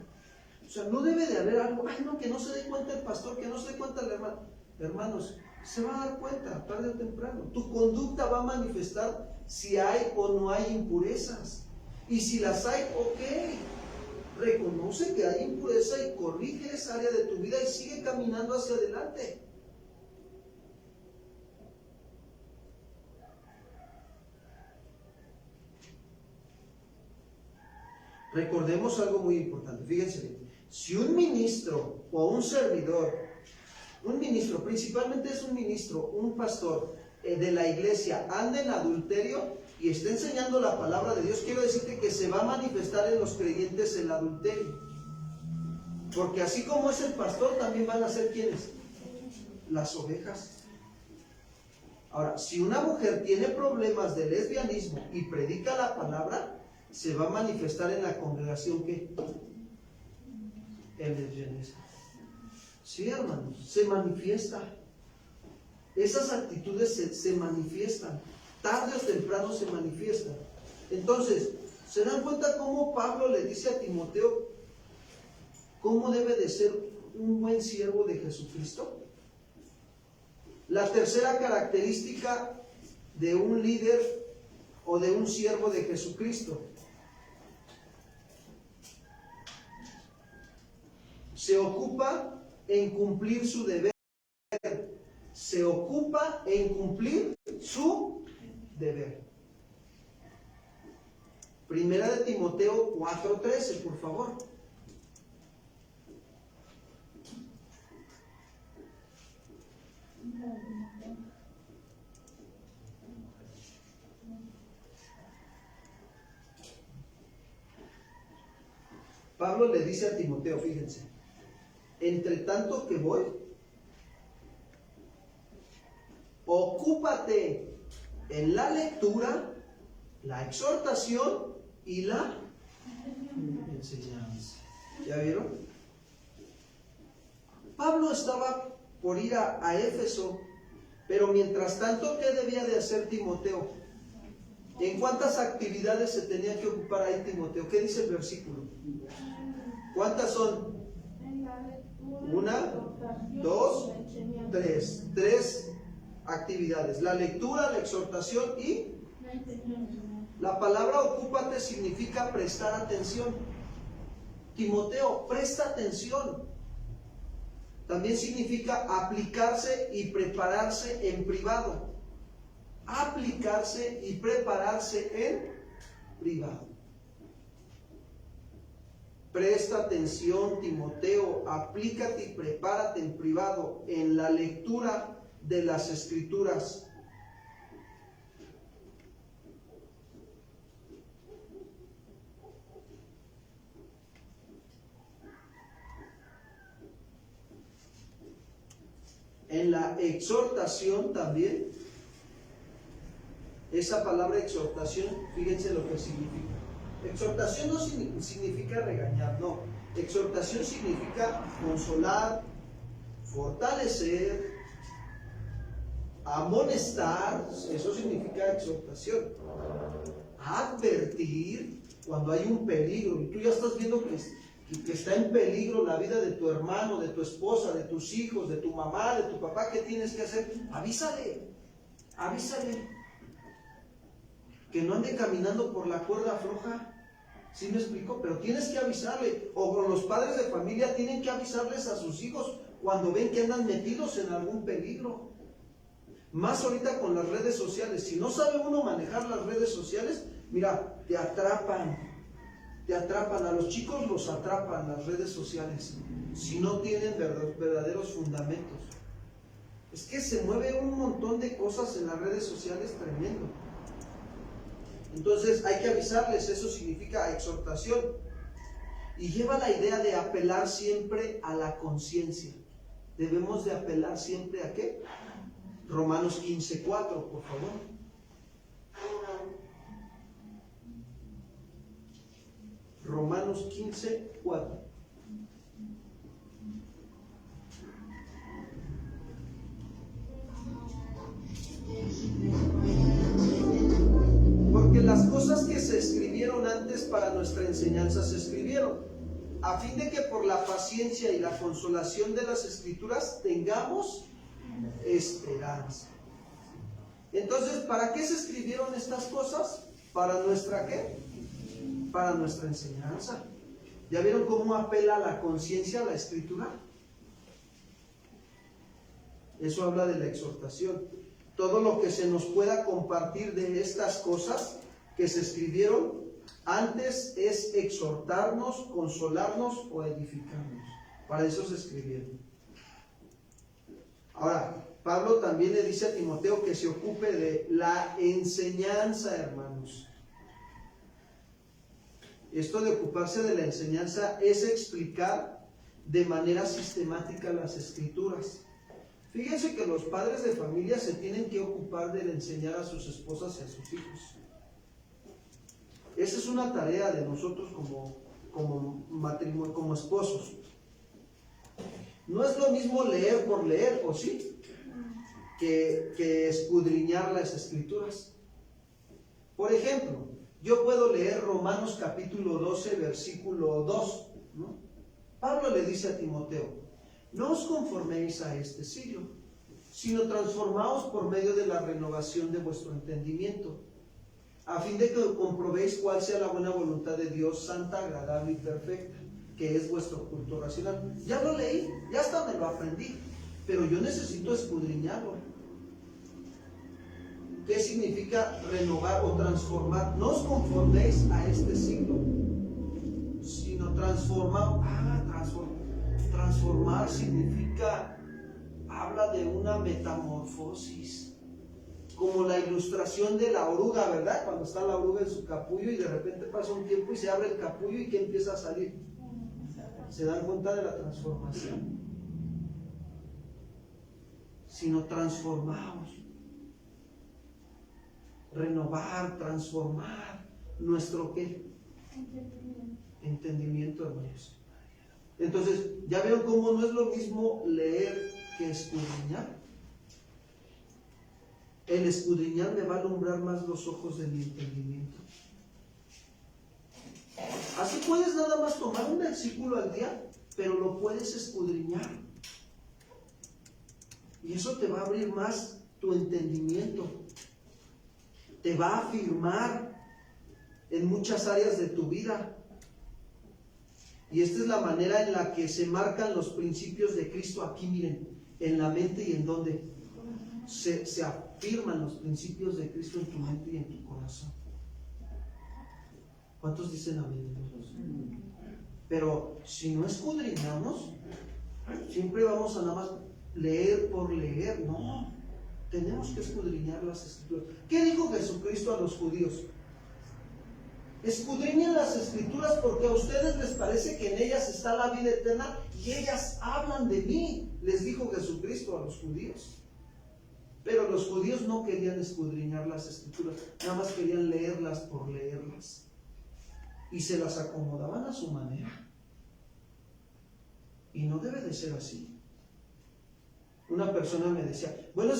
C: O sea, no debe de haber algo, no, que no se dé cuenta el pastor, que no se dé cuenta el hermano. Hermanos, se va a dar cuenta, tarde o temprano. Tu conducta va a manifestar si hay o no hay impurezas. Y si las hay, ok. Reconoce que hay impureza y corrige esa área de tu vida y sigue caminando hacia adelante. Recordemos algo muy importante, fíjense bien. Si un ministro o un servidor, un ministro, principalmente es un ministro, un pastor de la iglesia, anda en adulterio y está enseñando la palabra de Dios, quiero decirte que se va a manifestar en los creyentes el adulterio. Porque así como es el pastor, también van a ser ¿quiénes? Las ovejas. Ahora, si una mujer tiene problemas de lesbianismo y predica la palabra, se va a manifestar en la congregación ¿qué? El lesbianismo. Sí, hermanos, se manifiesta. Esas actitudes se manifiestan. Tarde o temprano se manifiestan. Entonces, ¿se dan cuenta cómo Pablo le dice a Timoteo cómo debe de ser un buen siervo de Jesucristo? La tercera característica de un líder o de un siervo de Jesucristo: se ocupa en cumplir su deber. Se ocupa en cumplir su deber. Primera de Timoteo 4:13, por favor. Pablo le dice a Timoteo, fíjense, entre tanto que voy, ocúpate en la lectura, la exhortación y la enseñanza. ¿Ya vieron? Pablo estaba por ir a Éfeso, pero mientras tanto, ¿qué debía de hacer Timoteo? ¿En cuántas actividades se tenía que ocupar ahí Timoteo? ¿Qué dice el versículo? ¿Cuántas son? Una, dos, tres. Tres actividades: la lectura, la exhortación y la palabra ocúpate significa prestar atención. Timoteo, presta atención. También significa aplicarse y prepararse en privado. Aplicarse y prepararse en privado. Presta atención, Timoteo, aplícate y prepárate en privado en la lectura de las Escrituras. En la exhortación también. Esa palabra exhortación, fíjense lo que significa. Exhortación no significa regañar, no. Exhortación significa consolar, fortalecer, amonestar, eso significa exhortación. Advertir cuando hay un peligro y tú ya estás viendo que está en peligro la vida de tu hermano, de tu esposa, de tus hijos, de tu mamá, de tu papá. ¿Qué tienes que hacer? Avísale, avísale. Que no ande caminando por la cuerda floja. ¿Sí me explico? Pero tienes que avisarle. O los padres de familia tienen que avisarles a sus hijos cuando ven que andan metidos en algún peligro. Más ahorita con las redes sociales. Si no sabe uno manejar las redes sociales, mira, te atrapan. Te atrapan. A los chicos los atrapan las redes sociales si no tienen verdaderos fundamentos. Es que se mueve un montón de cosas en las redes sociales tremendo. Entonces hay que avisarles, eso significa exhortación. Y lleva la idea de apelar siempre a la conciencia. Debemos de apelar siempre ¿a qué? Romanos 15:4, por favor. Romanos 15:4. Porque las cosas que se escribieron antes para nuestra enseñanza se escribieron, a fin de que por la paciencia y la consolación de las Escrituras tengamos esperanza. Entonces, ¿para qué se escribieron estas cosas? ¿Para nuestra qué? Para nuestra enseñanza. ¿Ya vieron cómo apela la conciencia a la Escritura? Eso habla de la exhortación. Todo lo que se nos pueda compartir de estas cosas que se escribieron antes es exhortarnos, consolarnos o edificarnos. Para eso se escribieron. Ahora, Pablo también le dice a Timoteo que se ocupe de la enseñanza, hermanos. Esto de ocuparse de la enseñanza es explicar de manera sistemática las Escrituras. Fíjense que los padres de familia se tienen que ocupar de enseñar a sus esposas y a sus hijos. Esa es una tarea de nosotros como matrimonio, como esposos. No es lo mismo leer por leer, ¿o sí? Que escudriñar las Escrituras. Por ejemplo, yo puedo leer Romanos capítulo 12, versículo 2, ¿no? Pablo le dice a Timoteo: no os conforméis a este siglo, sino transformaos por medio de la renovación de vuestro entendimiento, a fin de que comprobéis cuál sea la buena voluntad de Dios, santa, agradable y perfecta, que es vuestro culto racional. Ya lo leí, ya hasta me lo aprendí, pero yo necesito escudriñarlo. ¿Qué significa renovar o transformar? No os conforméis a este siglo, sino transformar. Transformar significa, habla de una metamorfosis, como la ilustración de la oruga, ¿verdad? Cuando está la oruga en su capullo y de repente pasa un tiempo y se abre el capullo y ¿qué empieza a salir? ¿Se dan cuenta de la transformación? Sino transformaos. Renovar, transformar nuestro ¿qué? Entendimiento, hermanos. Entonces, ¿ya vieron cómo no es lo mismo leer que escudriñar? El escudriñar me va a alumbrar más los ojos de mi entendimiento. Así puedes nada más tomar un versículo al día, pero lo puedes escudriñar. Y eso te va a abrir más tu entendimiento. Te va a afirmar en muchas áreas de tu vida. Y esta es la manera en la que se marcan los principios de Cristo aquí, miren, en la mente y en donde se afirman los principios de Cristo en tu mente y en tu corazón. ¿Cuántos dicen amén? Pero si no escudriñamos, siempre vamos a nada más leer por leer. No, tenemos que escudriñar las Escrituras. ¿Qué dijo Jesucristo a los judíos? Escudriñen las Escrituras porque a ustedes les parece que en ellas está la vida eterna y ellas hablan de mí, les dijo Jesucristo a los judíos. Pero los judíos no querían escudriñar las Escrituras, nada más querían leerlas por leerlas y se las acomodaban a su manera. Y no debe de ser así. Una persona me decía, bueno,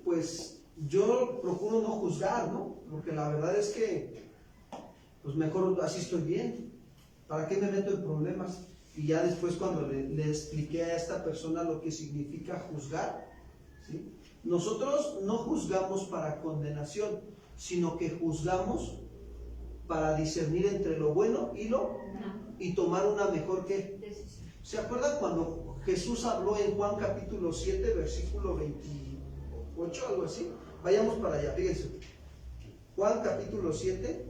C: pues yo procuro no juzgar, ¿no? Porque la verdad es que, pues mejor así estoy bien. ¿Para qué me meto en problemas? Y ya después cuando le expliqué a esta persona lo que significa juzgar, ¿sí? Nosotros no juzgamos para condenación, sino que juzgamos para discernir entre lo bueno y tomar una mejor ¿qué? Decisión. ¿Se acuerdan cuando Jesús habló en Juan capítulo 7, versículo 28, algo así? Vayamos para allá, fíjense. Juan capítulo 7.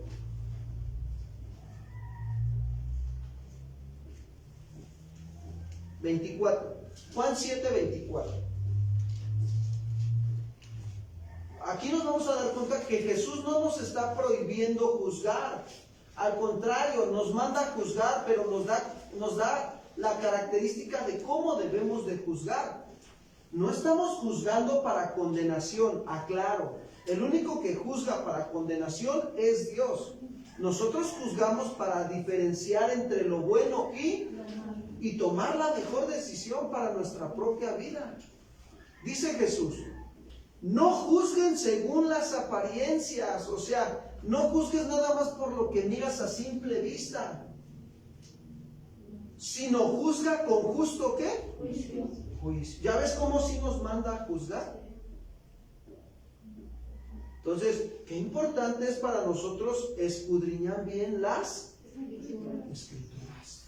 C: Juan 7, 24. Aquí nos vamos a dar cuenta que Jesús no nos está prohibiendo juzgar. Al contrario, nos manda a juzgar, pero nos da la característica de cómo debemos de juzgar. No estamos juzgando para condenación, aclaro. El único que juzga para condenación es Dios. Nosotros juzgamos para diferenciar entre lo bueno y tomar la mejor decisión para nuestra propia vida. Dice Jesús, no juzguen según las apariencias, o sea, no juzgues nada más por lo que miras a simple vista, sino juzga con justo ¿qué? Juicio. ¿Ya ves cómo sí nos manda a juzgar? Entonces, qué importante es para nosotros escudriñar bien las Escrituras.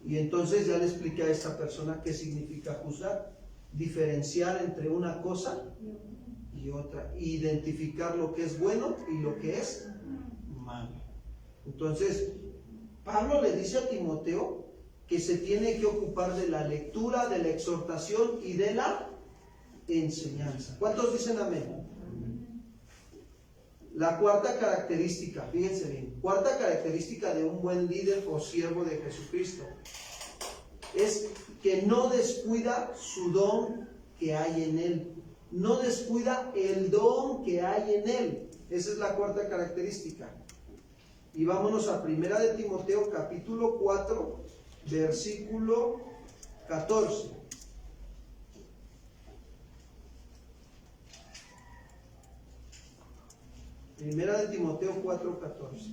C: Y entonces ya le expliqué a esta persona qué significa juzgar. Diferenciar entre una cosa y otra. Identificar lo que es bueno y lo que es malo. Entonces, Pablo le dice a Timoteo que se tiene que ocupar de la lectura, de la exhortación y de la enseñanza. ¿Cuántos dicen amén? La cuarta característica, fíjense bien, cuarta característica de un buen líder o siervo de Jesucristo es que no descuida su don que hay en él. No descuida el don que hay en él. Esa es la cuarta característica. Y vámonos a Primera de Timoteo capítulo 4, versículo 14. Primera de Timoteo 4, 14.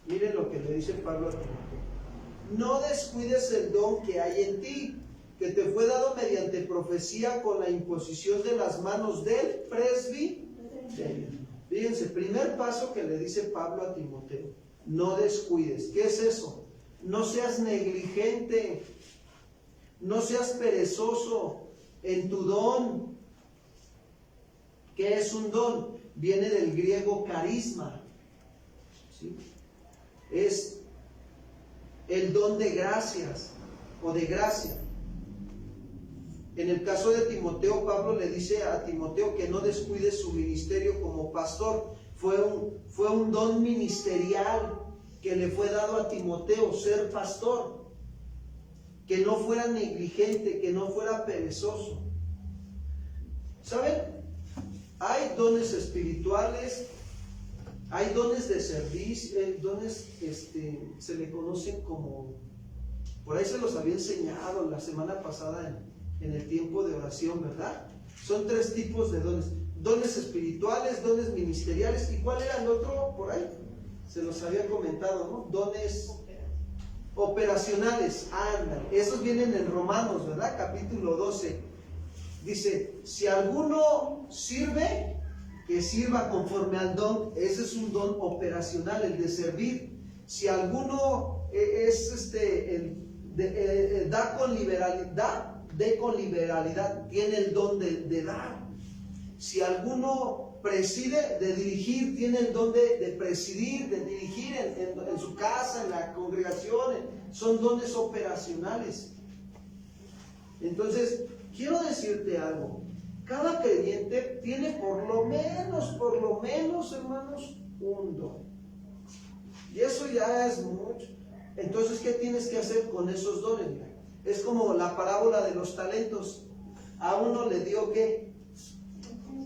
C: Miren lo que le dice Pablo a Timoteo. No descuides el don que hay en ti, que te fue dado mediante profecía con la imposición de las manos del presbiterio. Fíjense, primer paso que le dice Pablo a Timoteo. No descuides. ¿Qué es eso? No seas negligente. No seas perezoso en tu don. ¿Qué es un don? Viene del griego carisma. ¿Sí? Es el don de gracias o de gracia. En el caso de Timoteo, Pablo le dice a Timoteo que no descuide su ministerio como pastor. Fue un don ministerial que le fue dado a Timoteo, ser pastor. Que no fuera negligente, que no fuera perezoso. ¿Saben? Hay dones espirituales, hay dones de servicio, dones se le conocen como, por ahí se los había enseñado la semana pasada en el tiempo de oración, ¿verdad? Son 3 tipos de dones. Dones espirituales, dones ministeriales. ¿Y cuál era el otro por ahí? Se los había comentado, ¿no? Dones operacionales. Ándale. Esos vienen en Romanos, ¿verdad? Capítulo 12. Dice, si alguno sirve, que sirva conforme al don. Ese es un don operacional, el de servir. Si alguno da con liberalidad, dé con liberalidad, tiene el don de dar. Si alguno preside, de dirigir, tiene el don de presidir, de dirigir en su casa, en la congregación. Son dones operacionales. Entonces, quiero decirte algo. Cada creyente tiene por lo menos, hermanos, un don. Y eso ya es mucho. Entonces, ¿qué tienes que hacer con esos dones? Es como la parábola de los talentos. A uno le dio, ¿qué?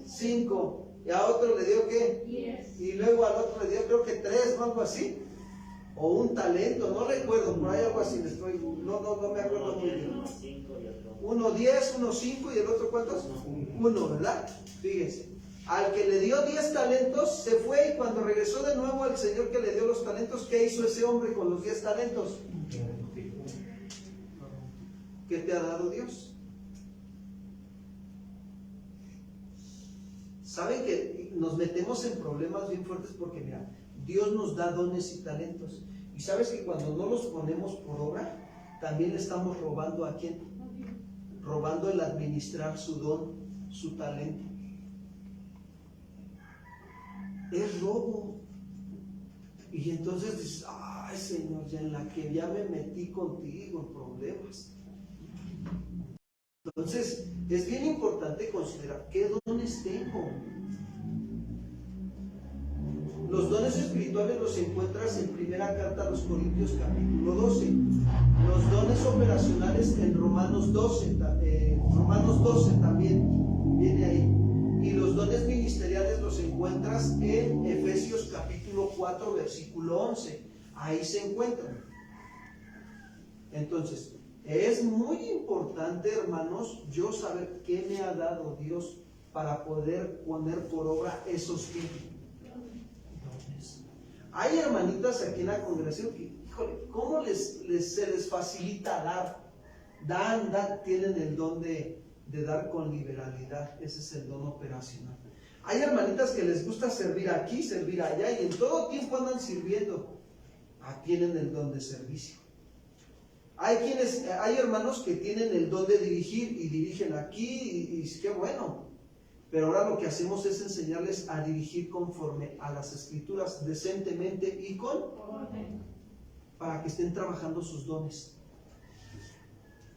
C: 5. Y a otro le dio, ¿qué? 10. Y luego al otro le dio, creo que 3 o algo así. O un talento, no recuerdo, por ahí algo así. No me acuerdo muy bien. 1 10, 1 5 y el otro ¿cuántos? 1, ¿verdad? Fíjense. Al que le dio 10 talentos se fue, y cuando regresó de nuevo al Señor que le dio los talentos, ¿qué hizo ese hombre con los 10 talentos? ¿Qué te ha dado Dios? Saben que nos metemos en problemas bien fuertes porque mira, Dios nos da dones y talentos. Y sabes que cuando no los ponemos por obra, también le estamos robando ¿a quién? Robando el administrar su don, su talento. Es robo. Y entonces dices, ay Señor, ya en la que ya me metí contigo en problemas. Entonces, es bien importante considerar qué dones tengo. Los dones espirituales los encuentras en primera carta a los Corintios capítulo 12. Los dones operacionales en Romanos 12. Romanos 12 también viene ahí. Y los dones ministeriales los encuentras en Efesios capítulo 4 versículo 11. Ahí se encuentran. Entonces, es muy importante, hermanos, yo saber qué me ha dado Dios para poder poner por obra esos dones. Hay hermanitas aquí en la congregación que, híjole, ¿cómo se les facilita dar? Dan, tienen el don de dar con liberalidad. Ese es el don operacional. Hay hermanitas que les gusta servir aquí, servir allá, y en todo tiempo andan sirviendo. Tienen el don de servicio. Hay hermanos que tienen el don de dirigir y dirigen aquí y qué bueno. Pero ahora lo que hacemos es enseñarles a dirigir conforme a las Escrituras, decentemente y con orden, para que estén trabajando sus dones.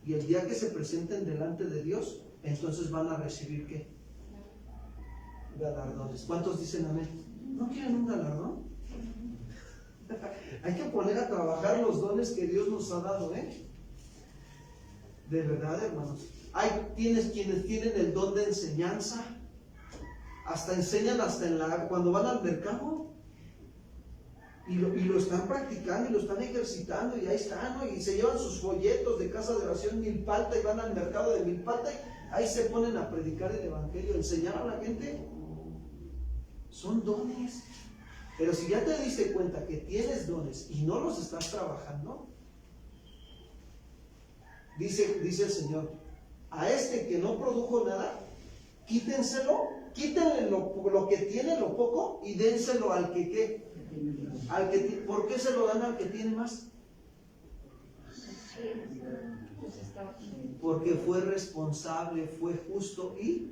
C: Y el día que se presenten delante de Dios, entonces van a recibir ¿qué? Galardones. ¿Cuántos dicen amén? ¿No quieren un galardón? Hay que poner a trabajar los dones que Dios nos ha dado, ¿eh? De verdad, hermanos. Hay quienes tienen el don de enseñanza, hasta enseñan cuando van al mercado. Y lo están practicando y lo están ejercitando y ahí están, ¿no? Y se llevan sus folletos de casa de oración Milpalta y van al mercado de Milpalta y ahí se ponen a predicar el evangelio, enseñar a la gente. Son dones. Pero si ya te diste cuenta que tienes dones y no los estás trabajando, dice el Señor, a este que no produjo nada, quítenle lo que tiene, lo poco, y dénselo al que ¿qué? ¿Por qué se lo dan al que tiene más? Porque fue responsable, fue justo y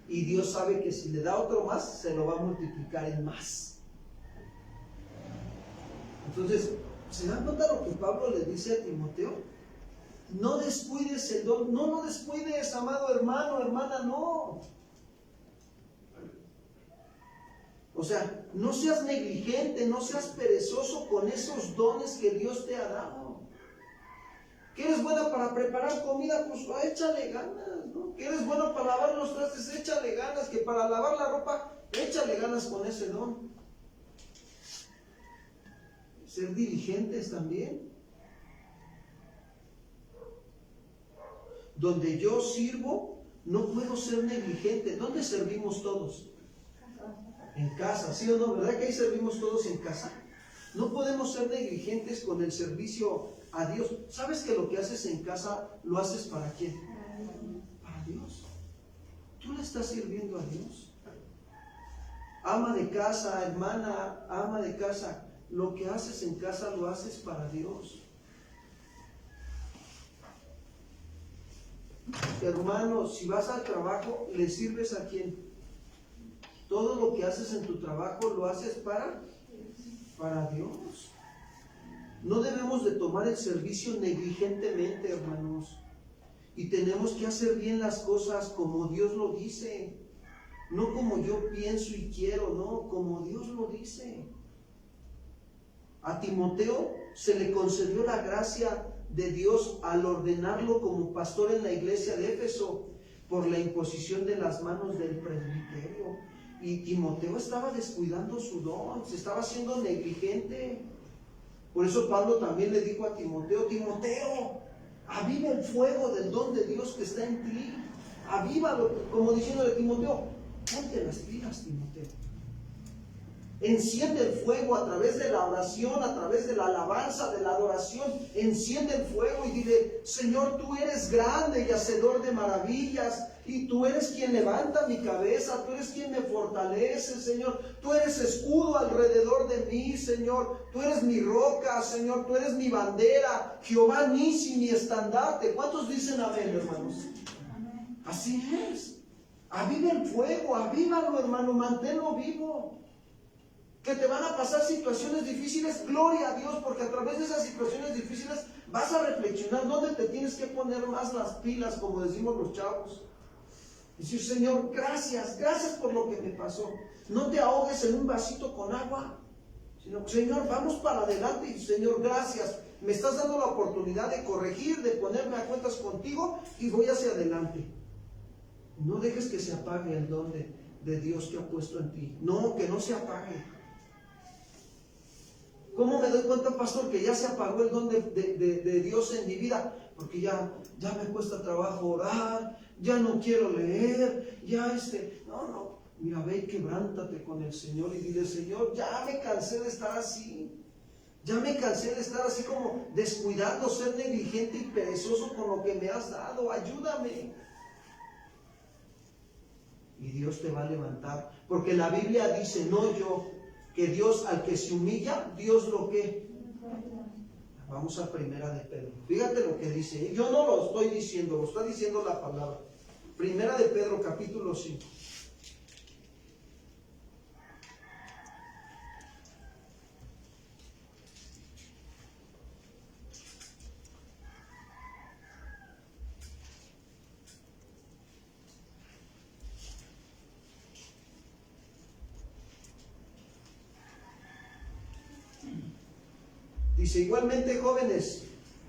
C: Dios sabe que si le da otro más, se lo va a multiplicar en más. Entonces, ¿se dan cuenta lo que Pablo le dice a Timoteo? No descuides el don, no lo descuides, amado hermano, hermana, no. O sea, no seas negligente, no seas perezoso con esos dones que Dios te ha dado. ¿Que eres buena para preparar comida? Pues échale ganas, ¿no? ¿Que eres bueno para lavar los trastes? Échale ganas. ¿Que para lavar la ropa? Échale ganas con ese don. Ser diligentes también. Donde yo sirvo, no puedo ser negligente. ¿Dónde servimos todos? En casa, ¿sí o no? ¿Verdad que ahí servimos todos en casa? No podemos ser negligentes con el servicio a Dios. ¿Sabes que lo que haces en casa lo haces para quién? Para Dios. ¿Tú le estás sirviendo a Dios? Ama de casa, hermana, ama de casa, lo que haces en casa lo haces para Dios. Hermano, si vas al trabajo, ¿le sirves a quién? Todo lo que haces en tu trabajo lo haces para Dios. No debemos de tomar el servicio negligentemente, hermanos. Y tenemos que hacer bien las cosas como Dios lo dice. No como yo pienso y quiero, no, como Dios lo dice. A Timoteo se le concedió la gracia de Dios al ordenarlo como pastor en la iglesia de Éfeso por la imposición de las manos del presbiterio. Y Timoteo estaba descuidando su don, se estaba haciendo negligente. Por eso Pablo también le dijo a Timoteo, Timoteo, aviva el fuego del don de Dios que está en ti. Avívalo, como diciéndole a Timoteo, ponte las pilas, Timoteo. Enciende el fuego a través de la oración, a través de la alabanza, de la adoración. Enciende el fuego y dile, Señor, tú eres grande y hacedor de maravillas. Y tú eres quien levanta mi cabeza, tú eres quien me fortalece, Señor. Tú eres escudo alrededor de mí, Señor. Tú eres mi roca, Señor. Tú eres mi bandera. Jehová Nisi, mi estandarte. ¿Cuántos dicen amén, hermanos? Amén. Así es. Aviva el fuego, avívalo, hermano, manténlo vivo. Que te van a pasar situaciones difíciles, gloria a Dios, porque a través de esas situaciones difíciles vas a reflexionar dónde te tienes que poner más las pilas, como decimos los chavos. Decir, Señor, gracias por lo que me pasó. No te ahogues en un vasito con agua, sino, Señor, vamos para adelante y, Señor, gracias. Me estás dando la oportunidad de corregir, de ponerme a cuentas contigo y voy hacia adelante. No dejes que se apague el don de Dios que ha puesto en ti. No, que no se apague. ¿Cómo me doy cuenta, pastor, que ya se apagó el don de Dios en mi vida? Porque ya me cuesta trabajo orar, ya no quiero leer, no, mira, ve y quebrántate con el Señor y dile, Señor, ya me cansé de estar así, ya me cansé de estar así como descuidando, ser negligente y perezoso con lo que me has dado, ayúdame. Y Dios te va a levantar, porque la Biblia dice, no yo, que Dios al que se humilla, Dios lo que... Vamos a Primera de Pedro. Fíjate lo que dice. Yo no lo estoy diciendo, lo está diciendo la palabra. Primera de Pedro, capítulo 5. Dice, igualmente jóvenes,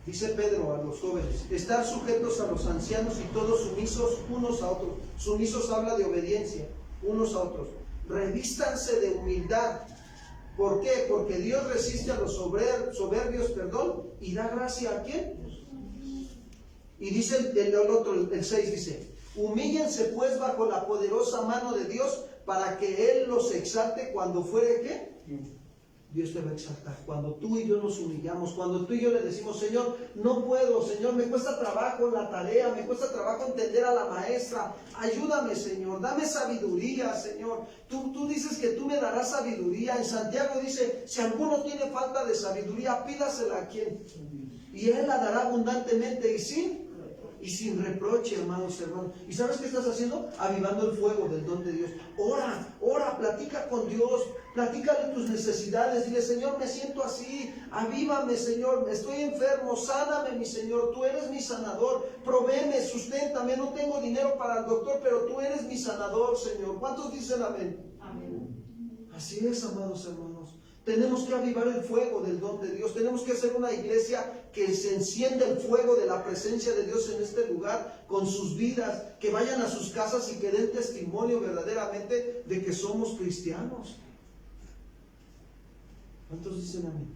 C: dice Pedro a los jóvenes, estar sujetos a los ancianos y todos sumisos unos a otros. Sumisos habla de obediencia. unos a otros. Revístanse de humildad. ¿Por qué? Porque Dios resiste a los soberbios, y da gracia a ¿quién? Y dice el otro, el 6 dice, humíllense pues bajo la poderosa mano de Dios para que Él los exalte cuando fuere ¿qué? Dios te va a exaltar. Cuando tú y yo nos humillamos, cuando tú y yo le decimos, Señor, no puedo, Señor, me cuesta trabajo la tarea, me cuesta trabajo entender a la maestra, ayúdame, Señor, dame sabiduría, Señor. Tú dices que tú me darás sabiduría. En Santiago dice, si alguno tiene falta de sabiduría, pídasela a quien, y Él la dará abundantemente y sin reproche, hermanos. ¿Y sabes qué estás haciendo? Avivando el fuego del don de Dios. Ora, platica con Dios, platícale tus necesidades, dile, Señor, me siento así, avívame, Señor, estoy enfermo, sáname, mi Señor, tú eres mi sanador, provéeme, susténtame, no tengo dinero para el doctor, pero tú eres mi sanador, Señor. ¿Cuántos dicen amén? Amén. Así es, amados hermanos. Tenemos que avivar el fuego del don de Dios. Tenemos que ser una iglesia que se encienda el fuego de la presencia de Dios en este lugar con sus vidas, que vayan a sus casas y que den testimonio verdaderamente de que somos cristianos. ¿Cuántos dicen amén?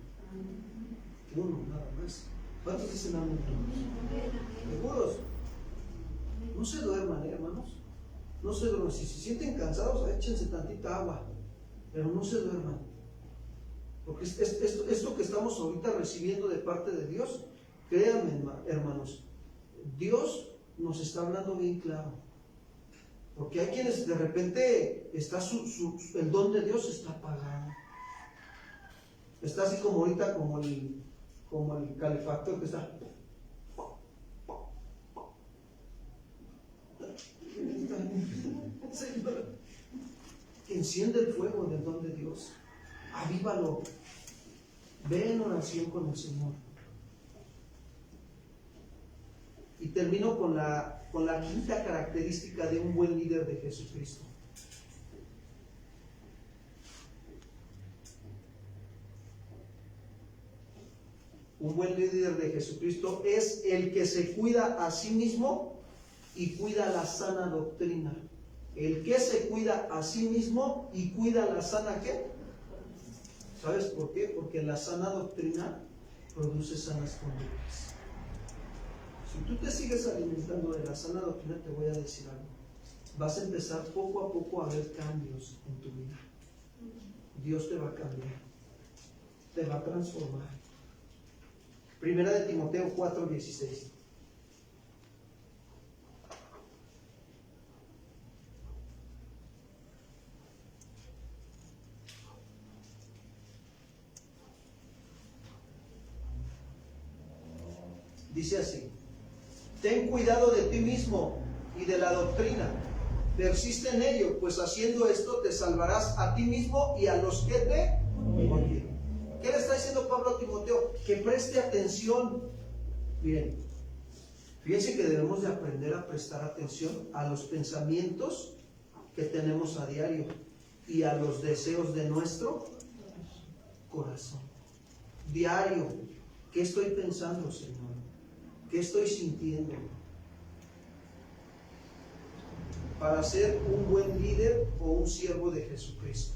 C: Uno, nada más. ¿Cuántos dicen amén? ¿Seguros? No se duerman, hermanos. No se duerman. Si se sienten cansados, échense tantita agua, pero no se duerman. Porque esto que estamos ahorita recibiendo de parte de Dios, créanme, hermanos, Dios nos está hablando bien claro. Porque hay quienes de repente está el don de Dios está apagado. Está así como ahorita, como el calefactor que está. Señor, que enciende el fuego del don de Dios. Avívalo. Ve en oración con el Señor. Y termino con la quinta característica de un buen líder de Jesucristo. Un buen líder de Jesucristo es el que se cuida a sí mismo y cuida la sana doctrina. El que se cuida a sí mismo y cuida la sana ¿qué? ¿Sabes por qué? Porque la sana doctrina produce sanas conductas. Si tú te sigues alimentando de la sana doctrina, te voy a decir algo. Vas a empezar poco a poco a ver cambios en tu vida. Dios te va a cambiar. Te va a transformar. Primera de Timoteo 4:16. Dice así: ten cuidado de ti mismo y de la doctrina, persiste en ello, pues haciendo esto te salvarás a ti mismo y a los que te oyen. ¿Qué le está diciendo Pablo a Timoteo? Que preste atención. Miren, fíjense que debemos de aprender a prestar atención a los pensamientos que tenemos a diario y a los deseos de nuestro corazón. Diario, ¿qué estoy pensando, Señor? ¿Qué estoy sintiendo? Para ser un buen líder o un siervo de Jesucristo,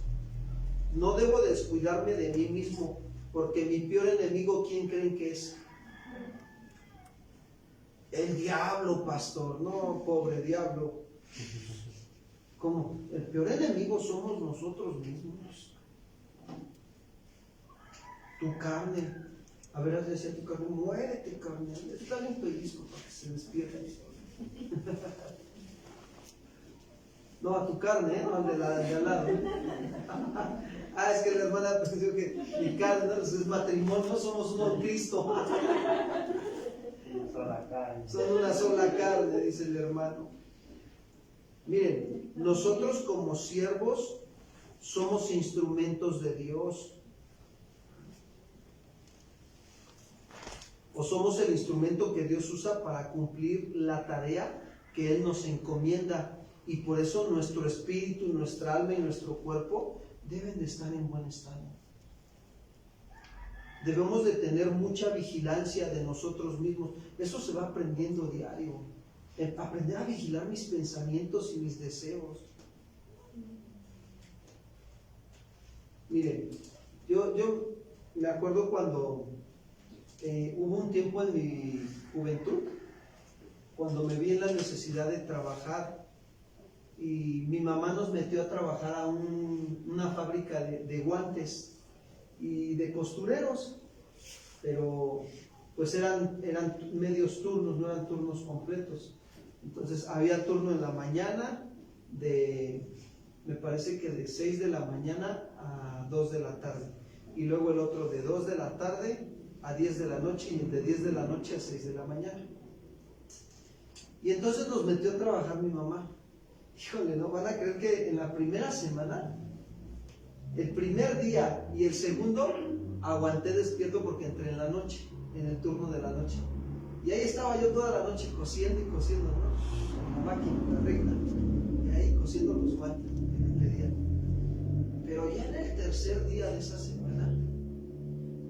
C: no debo descuidarme de mí mismo, porque mi peor enemigo, ¿quién creen que es? El diablo, pastor. No, pobre diablo. ¿Cómo? El peor enemigo somos nosotros mismos. Tu carne. A ver, decía tu carne, muérete, carne. Dale un pellizco para que se despierte. No, a tu carne, no al de al lado. Es que la hermana pues dijo que mi carne, ¿no? Es matrimonio, somos uno en Cristo. Son una sola carne, dice el hermano. Miren, nosotros como siervos somos instrumentos de Dios. O somos el instrumento que Dios usa para cumplir la tarea que Él nos encomienda. Y por eso nuestro espíritu, nuestra alma y nuestro cuerpo deben de estar en buen estado. Debemos de tener mucha vigilancia de nosotros mismos. Eso se va aprendiendo diario. Aprender a vigilar mis pensamientos y mis deseos. Mire, yo me acuerdo cuando hubo un tiempo en mi juventud, cuando me vi en la necesidad de trabajar, y mi mamá nos metió a trabajar a una fábrica de guantes y de costureros, pero pues eran medios turnos, no eran turnos completos. Entonces había turno en la mañana me parece que de 6 de la mañana a 2 de la tarde, y luego el otro de 2 de la tarde a 10 de la noche, y el de 10 de la noche a 6 de la mañana. Y entonces nos metió a trabajar mi mamá. Híjole, no van a creer que en la primera semana, el primer día y el segundo, aguanté despierto porque entré en la noche, en el turno de la noche. Y ahí estaba yo toda la noche cosiendo y cosiendo, ¿no? La máquina, la regla. Y ahí cosiendo los guantes que me pedían. Pero ya en el tercer día de esa semana,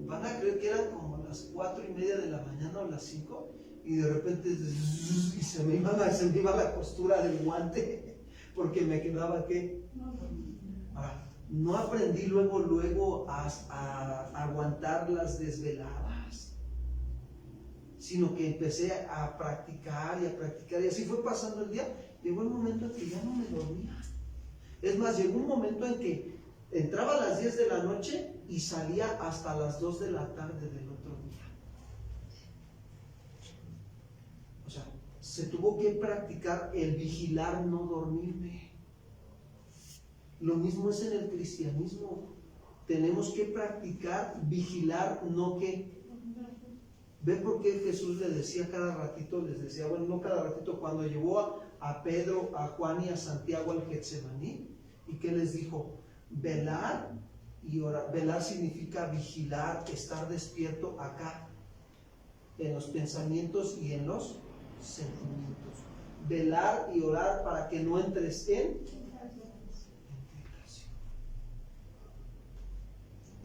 C: van a creer que eran como las 4:30 de la mañana o las 5, y de repente y se me iba la costura del guante, porque me quedaba ¿qué? Ahora, no aprendí luego a aguantar las desveladas, sino que empecé a practicar, y así fue pasando el día. Llegó el momento en que ya no me dormía. Es más, llegó un momento en que entraba a las 10 de la noche y salía hasta las 2 de la tarde del otro día. O sea, se tuvo que practicar el vigilar, no dormirme. Lo mismo es en el cristianismo. Tenemos que practicar vigilar, no que... ¿Ve por qué Jesús les decía cada ratito? Les decía, bueno, no cada ratito, cuando llevó a Pedro, a Juan y a Santiago al Getsemaní, ¿y qué les dijo? Velar y orar. Velar significa vigilar, estar despierto acá, en los pensamientos y en los sentimientos. Velar y orar para que no entres en tentación.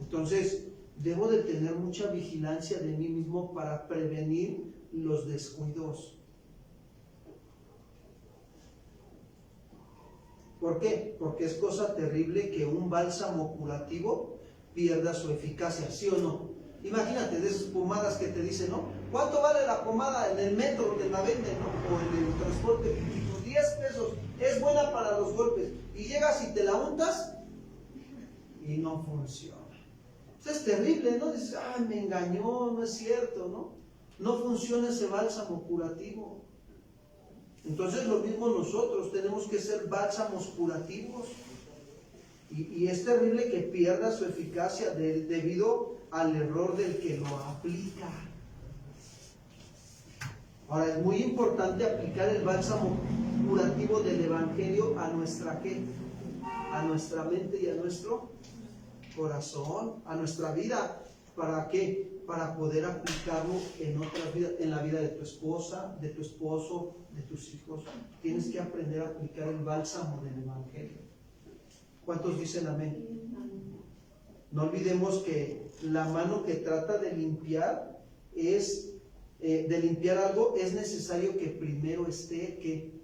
C: Entonces, debo de tener mucha vigilancia de mí mismo para prevenir los descuidos. ¿Por qué? Porque es cosa terrible que un bálsamo curativo pierda su eficacia, ¿sí o no? Imagínate de esas pomadas que te dicen, ¿no? ¿Cuánto vale la pomada en el metro donde la venden, ¿no? O en el transporte público, 10 pesos, es buena para los golpes. Y llegas y te la untas y no funciona. Es terrible, ¿no? Dices, ay, me engañó, no es cierto, ¿no? No funciona ese bálsamo curativo. Entonces lo mismo nosotros, tenemos que ser bálsamos curativos. Y es terrible que pierda su eficacia debido al error del que lo aplica. Ahora, es muy importante aplicar el bálsamo curativo del Evangelio a nuestra ¿qué? A nuestra mente y a nuestro corazón, a nuestra vida. ¿Para qué? Para poder aplicarlo en otras vidas, en la vida de tu esposa, de tu esposo, de tus hijos. Tienes que aprender a aplicar el bálsamo del Evangelio. ¿Cuántos dicen amén? No olvidemos que la mano que trata de limpiar algo, es necesario que primero esté ¿qué?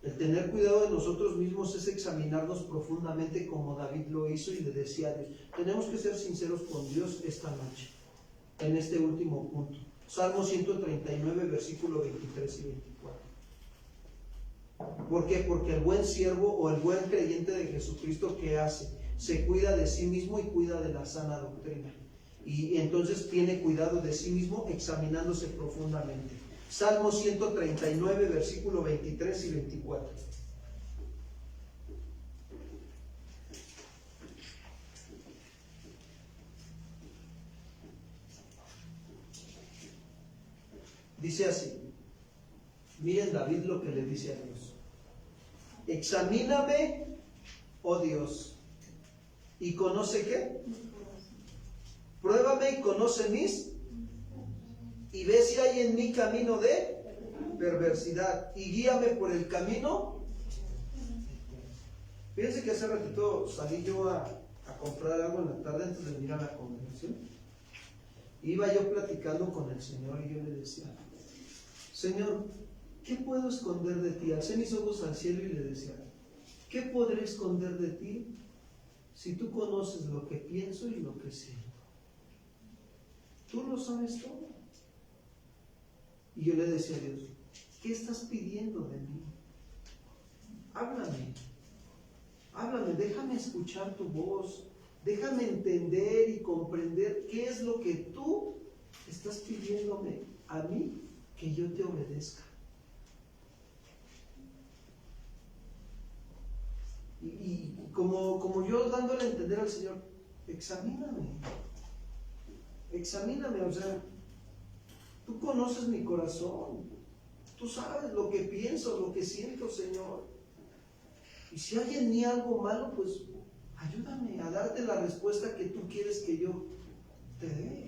C: El tener cuidado de nosotros mismos es examinarnos profundamente, como David lo hizo y le decía a Dios. Tenemos que ser sinceros con Dios esta noche, en este último punto. Salmo 139, versículo 23 y 24. ¿Por qué? Porque el buen siervo o el buen creyente de Jesucristo, ¿qué hace? Se cuida de sí mismo y cuida de la sana doctrina. Y entonces tiene cuidado de sí mismo examinándose profundamente. Salmo 139, versículo 23 y 24. Dice así. Miren David lo que le dice a Dios. Examíname, oh Dios, y conoce ¿qué? Pruébame y conoce y ve si hay en mí camino de perversidad y guíame por el camino. Fíjense que hace ratito salí yo a comprar algo en la tarde antes de venir a la congregación. Iba yo platicando con el Señor y yo le decía, Señor, ¿qué puedo esconder de ti? Alcé mis ojos al cielo y le decía, ¿qué podré esconder de ti si tú conoces lo que pienso y lo que siento? Tú lo sabes todo. Y yo le decía a Dios, ¿qué estás pidiendo de mí? Háblame, háblame, déjame escuchar tu voz, déjame entender y comprender qué es lo que tú estás pidiéndome a mí que yo te obedezca. Y como yo dándole a entender al Señor, examíname, o sea, tú conoces mi corazón, tú sabes lo que pienso, lo que siento, Señor. Y si hay en mí algo malo, pues ayúdame a darte la respuesta que tú quieres que yo te dé.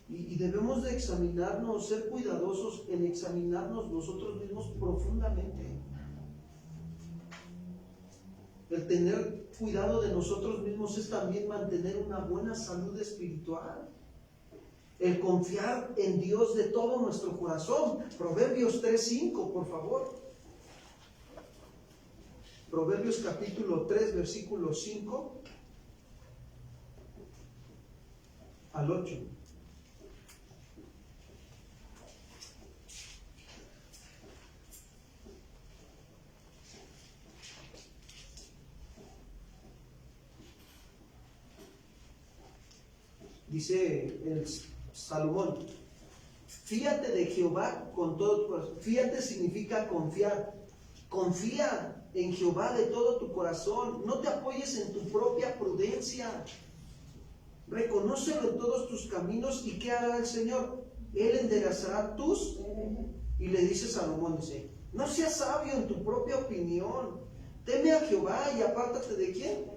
C: Y debemos de examinarnos, ser cuidadosos en examinarnos nosotros mismos profundamente. El tener cuidado de nosotros mismos es también mantener una buena salud espiritual. El confiar en Dios de todo nuestro corazón. Proverbios 3:5, por favor. Proverbios capítulo 3, versículo 5 al 8. Dice el Salomón, fíate de Jehová con todo tu corazón. Fíate significa confiar. Confía en Jehová de todo tu corazón. No te apoyes en tu propia prudencia. Reconócelo en todos tus caminos. ¿Y qué hará el Señor? Él enderezará tus. Y le dice Salomón, dice, no seas sabio en tu propia opinión. Teme a Jehová y apártate de ¿quién?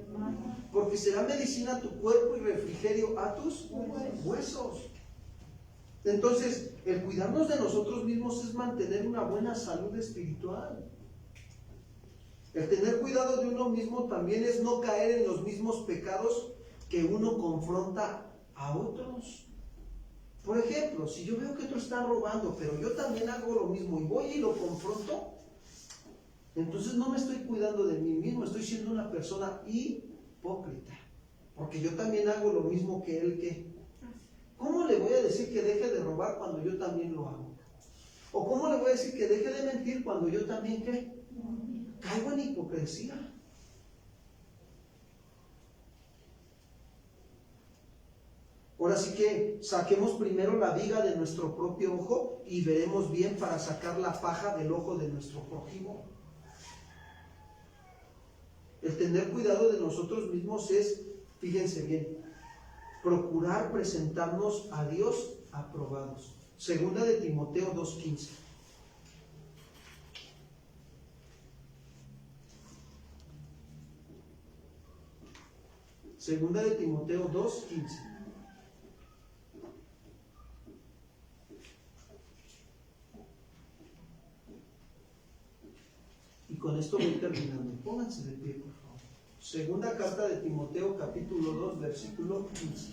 C: Porque será medicina a tu cuerpo y refrigerio a tus huesos. Entonces, el cuidarnos de nosotros mismos es mantener una buena salud espiritual. El tener cuidado de uno mismo también es no caer en los mismos pecados que uno confronta a otros. Por ejemplo, si yo veo que otro está robando, pero yo también hago lo mismo y voy y lo confronto, entonces no me estoy cuidando de mí mismo, estoy siendo una persona hipócrita, porque yo también hago lo mismo que él. ¿Qué? ¿Cómo le voy a decir que deje de robar cuando yo también lo hago? ¿O cómo le voy a decir que deje de mentir cuando yo también qué? Caigo en hipocresía. Ahora sí que saquemos primero la viga de nuestro propio ojo y veremos bien para sacar la paja del ojo de nuestro prójimo. El tener cuidado de nosotros mismos es, fíjense bien, procurar presentarnos a Dios aprobados. Segunda de Timoteo 2:15. Segunda de Timoteo 2:15. Y con esto voy terminando. Pónganse de pie, por favor. Segunda carta de Timoteo, capítulo 2, versículo 15.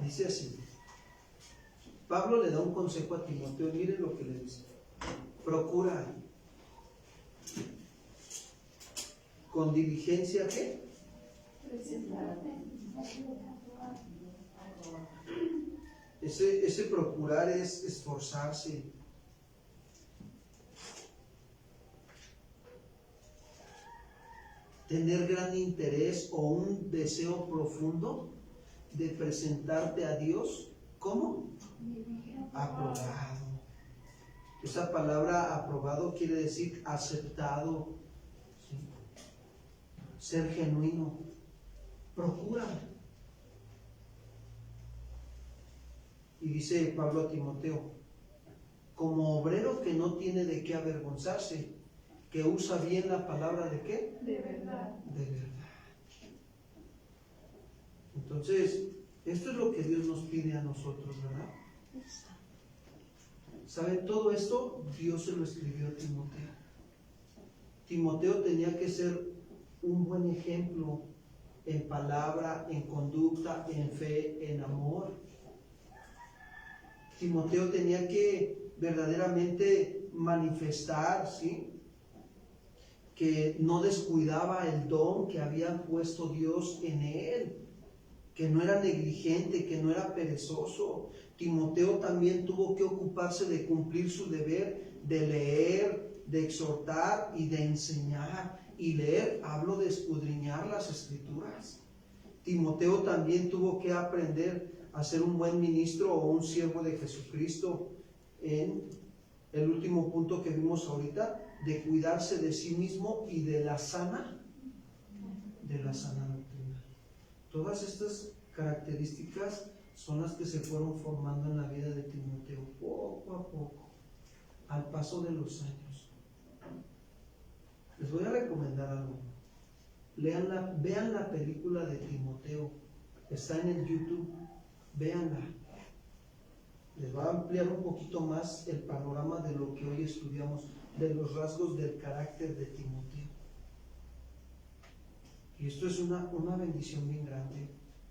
C: Dice así. Pablo le da un consejo a Timoteo. Miren lo que le dice. Procura con diligencia, ¿qué? Ese procurar es esforzarse. Tener gran interés o un deseo profundo de presentarte a Dios, ¿cómo? Aprobado. Esa palabra aprobado quiere decir aceptado, ¿sí? Ser genuino. Procura. Y dice Pablo a Timoteo, como obrero que no tiene de qué avergonzarse, que usa bien la palabra de qué?
D: De verdad.
C: De verdad. Entonces, esto es lo que Dios nos pide a nosotros, ¿verdad? ¿Saben? Todo esto Dios se lo escribió a Timoteo. Timoteo tenía que ser un buen ejemplo en palabra, en conducta, en fe, en amor. Timoteo tenía que verdaderamente manifestar, ¿sí?, que no descuidaba el don que había puesto Dios en él, que no era negligente, que no era perezoso. Timoteo también tuvo que ocuparse de cumplir su deber, de leer, de exhortar y de enseñar. Y leer, hablo de escudriñar las Escrituras. Timoteo también tuvo que aprender a ser un buen ministro o un siervo de Jesucristo en el último punto que vimos ahorita, de cuidarse de sí mismo y de la sana doctrina. Todas estas características son las que se fueron formando en la vida de Timoteo, poco a poco, al paso de los años. Les voy a recomendar algo. Vean la película de Timoteo, está en el YouTube, véanla. Les va a ampliar un poquito más el panorama de lo que hoy estudiamos, de los rasgos del carácter de Timoteo. Y esto es una bendición bien grande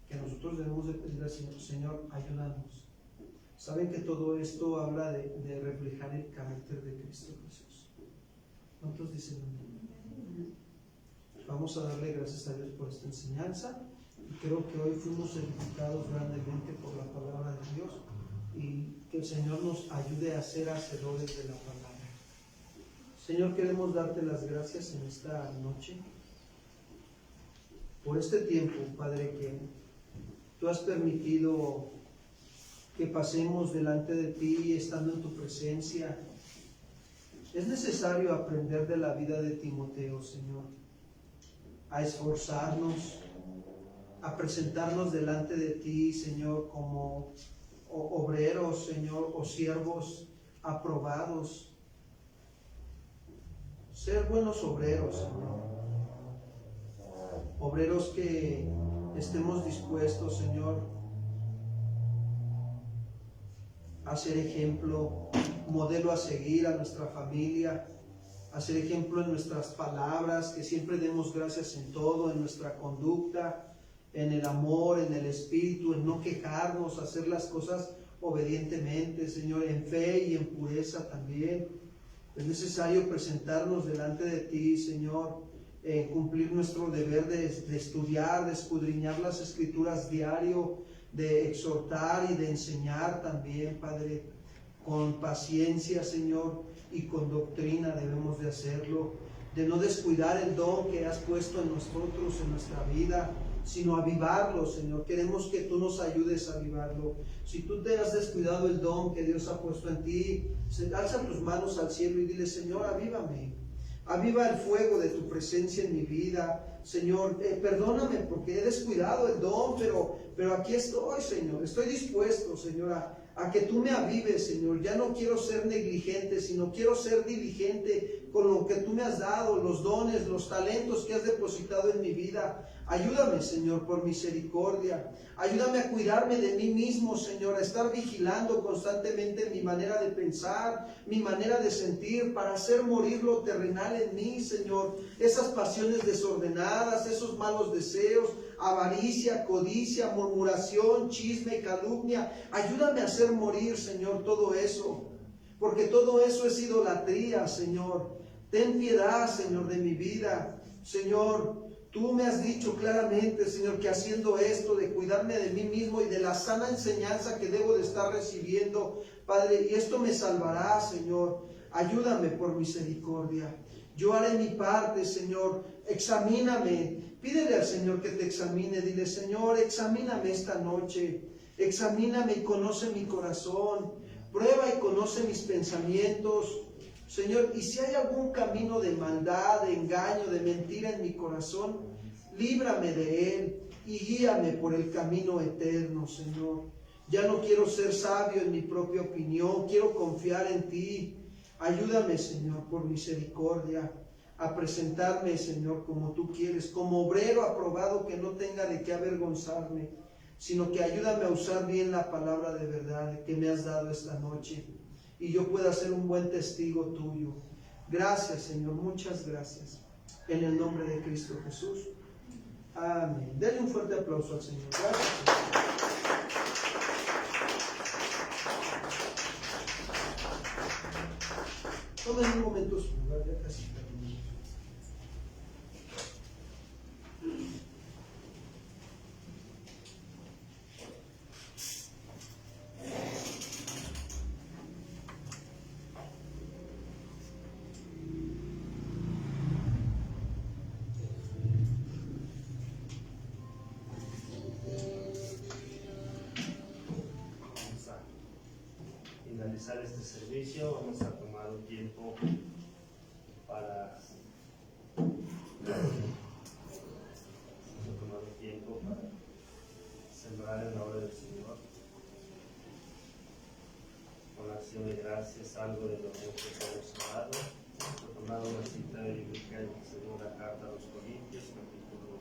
C: que nosotros debemos de pedir al Señor: Señor, ayúdanos. Saben que todo esto habla de reflejar el carácter de Cristo Jesús. ¿Cuántos dicen amén? Vamos a darle gracias a Dios por esta enseñanza. Y creo que hoy fuimos edificados grandemente por la palabra de Dios, y que el Señor nos ayude a ser hacedores de la palabra. Señor, queremos darte las gracias en esta noche por este tiempo, Padre, que tú has permitido que pasemos delante de ti estando en tu presencia. Es necesario aprender de la vida de Timoteo, Señor, a esforzarnos, a presentarnos delante de ti, Señor, como obreros, Señor, o siervos aprobados. Ser buenos obreros, Señor. Obreros que estemos dispuestos, Señor, a ser ejemplo, modelo a seguir a nuestra familia, a ser ejemplo en nuestras palabras, que siempre demos gracias en todo, en nuestra conducta, en el amor, en el espíritu, en no quejarnos, hacer las cosas obedientemente, Señor, en fe y en pureza también. Es necesario presentarnos delante de ti, Señor, cumplir nuestro deber de estudiar, de escudriñar las Escrituras diario, de exhortar y de enseñar también, Padre, con paciencia, Señor, y con doctrina debemos de hacerlo, de no descuidar el don que has puesto en nosotros, en nuestra vida, sino avivarlo, Señor. Queremos que tú nos ayudes a avivarlo. Si tú te has descuidado el don que Dios ha puesto en ti, alza tus manos al cielo y dile: Señor, avívame. Aviva el fuego de tu presencia en mi vida. Señor, perdóname porque he descuidado el don, pero aquí estoy, Señor. Estoy dispuesto, Señor, a que tú me avives, Señor. Ya no quiero ser negligente, sino quiero ser diligente con lo que tú me has dado, los dones, los talentos que has depositado en mi vida. Ayúdame, Señor, por misericordia. Ayúdame a cuidarme de mí mismo, Señor, a estar vigilando constantemente mi manera de pensar, mi manera de sentir, para hacer morir lo terrenal en mí, Señor. Esas pasiones desordenadas, esos malos deseos, avaricia, codicia, murmuración, chisme, calumnia. Ayúdame a hacer morir, Señor, todo eso, porque todo eso es idolatría, Señor. Ten piedad, Señor, de mi vida. Señor, tú me has dicho claramente, Señor, que haciendo esto de cuidarme de mí mismo y de la sana enseñanza que debo de estar recibiendo, Padre, y esto me salvará, Señor. Ayúdame por misericordia. Yo haré mi parte, Señor. Examíname. Pídele al Señor que te examine. Dile: Señor, examíname esta noche. Examíname y conoce mi corazón. Prueba y conoce mis pensamientos. Señor, y si hay algún camino de maldad, de engaño, de mentira en mi corazón, líbrame de él y guíame por el camino eterno, Señor. Ya no quiero ser sabio en mi propia opinión, quiero confiar en ti. Ayúdame, Señor, por misericordia, a presentarme, Señor, como tú quieres, como obrero aprobado que no tenga de qué avergonzarme, sino que ayúdame a usar bien la palabra de verdad que me has dado esta noche. y yo pueda ser un buen testigo tuyo. Gracias, Señor, muchas gracias. En el nombre de Cristo Jesús. Amén. Denle un fuerte aplauso al Señor. Gracias, Señor. Tomen un momento su lugar, ya casi terminamos.
B: Vamos a finalizar este servicio. Vamos a tomar un tiempo para sembrar en la obra del Señor. Con acción de gracias, algo de lo mucho que hemos dado. Hemos tomado una cita bíblica en la segunda carta a los Corintios, capítulo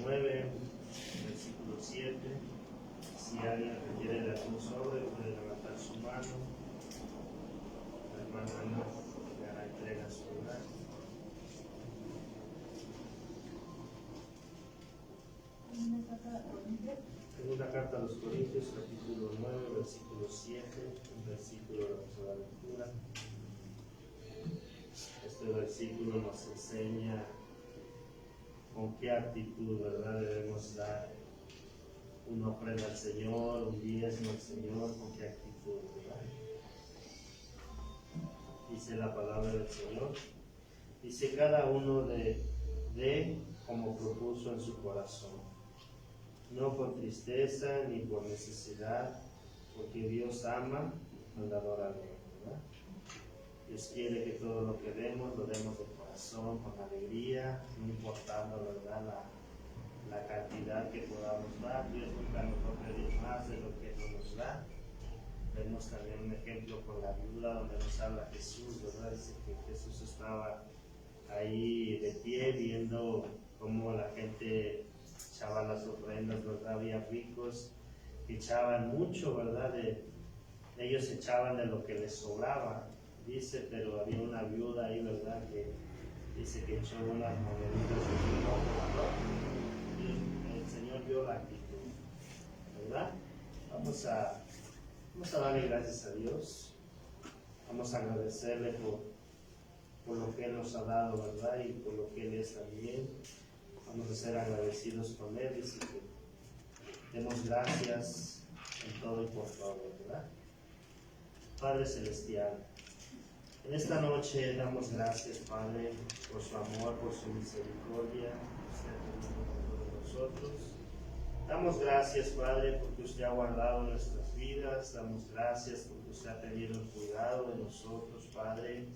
B: 9, versículo 7. Si alguien requiere de algún sobre, puede levantar su mano. La hermana Ana le hará entrega a su lugar. Segunda carta a los Corintios, capítulo 9, versículo 7, un versículo de la sola lectura. Este versículo nos enseña con qué actitud, ¿verdad?, debemos dar una ofrenda al Señor, un diezmo al Señor, con qué actitud, ¿verdad? Dice la palabra del Señor, dice cada uno de como propuso en su corazón, no por tristeza ni por necesidad, porque Dios ama al dador alegre, ¿verdad? Dios quiere que todo lo que demos, lo demos de corazón, con alegría, no importando, ¿verdad?, la cantidad que podamos dar. Dios nunca nos va a pedir más de lo que no nos da. Vemos también un ejemplo con la viuda donde nos habla Jesús, ¿verdad? Dice que Jesús estaba ahí de pie viendo cómo la gente echaba las ofrendas, ¿verdad? Había ricos que echaban mucho, ¿verdad? Ellos echaban de lo que les sobraba, dice, pero había una viuda ahí, ¿verdad?, que dice que echó unas moneditas de poco valor. El Señor vio la actitud, ¿verdad? Vamos a darle gracias a Dios. Vamos a agradecerle por lo que Él nos ha dado, ¿verdad? Y por lo que Él es también. Vamos a ser agradecidos con Él. Dice que demos gracias en todo y por todo, ¿verdad? Padre Celestial, en esta noche damos gracias, Padre, por su amor, por su misericordia, por ser con nosotros. Damos gracias, Padre, porque usted ha guardado nuestras vidas. Damos gracias porque usted ha tenido el cuidado de nosotros, Padre.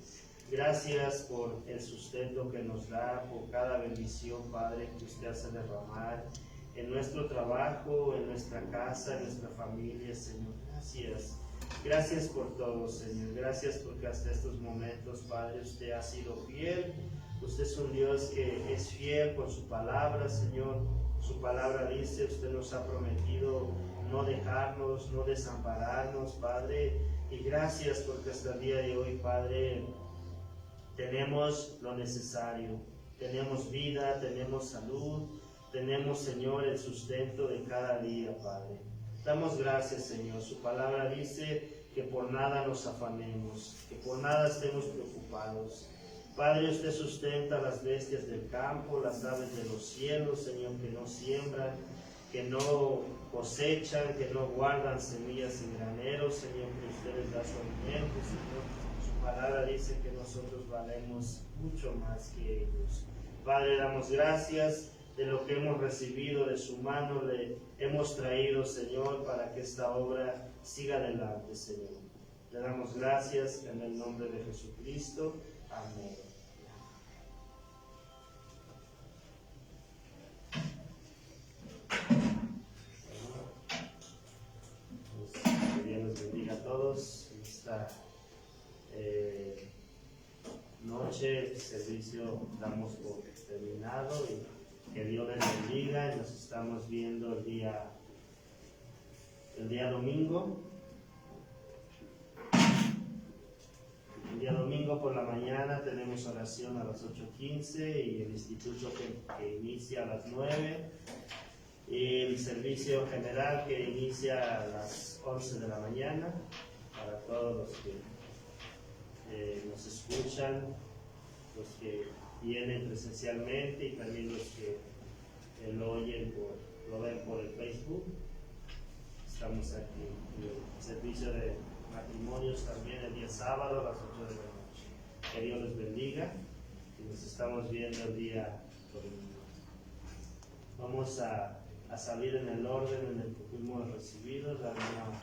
B: Gracias por el sustento que nos da, por cada bendición, Padre, que usted hace derramar en nuestro trabajo, en nuestra casa, en nuestra familia, Señor. Gracias. Gracias por todo, Señor. Gracias porque hasta estos momentos, Padre, usted ha sido fiel. Usted es un Dios que es fiel con su palabra, Señor. Su palabra dice, usted nos ha prometido no dejarnos, no desampararnos, Padre. Y gracias porque hasta el día de hoy, Padre, tenemos lo necesario. Tenemos vida, tenemos salud, tenemos, Señor, el sustento de cada día, Padre. Damos gracias, Señor. Su palabra dice que por nada nos afanemos, que por nada estemos preocupados. Padre, usted sustenta las bestias del campo, las aves de los cielos, Señor, que no siembran, que no cosechan, que no guardan semillas en graneros, Señor, que usted les da su alimento, Señor. Su palabra dice que nosotros valemos mucho más que ellos. Padre, damos gracias de lo que hemos recibido de su mano, le hemos traído, Señor, para que esta obra siga adelante, Señor. Le damos gracias en el nombre de Jesucristo. Amén. Que Dios los bendiga a todos en esta noche. El servicio damos por terminado y que Dios les bendiga. Y nos estamos viendo el día domingo domingo por la mañana tenemos oración a las 8:15 y el instituto que inicia a las 9. Y el servicio general que inicia a las 11 de la mañana para todos los que nos escuchan, los que vienen presencialmente y también los que lo ven por el Facebook. Estamos aquí en el servicio de matrimonios también el día sábado a las 8 de la noche. Que Dios les bendiga y nos estamos viendo el día domingo. Vamos a salir en el orden en el que fuimos recibidos. La hermana Ana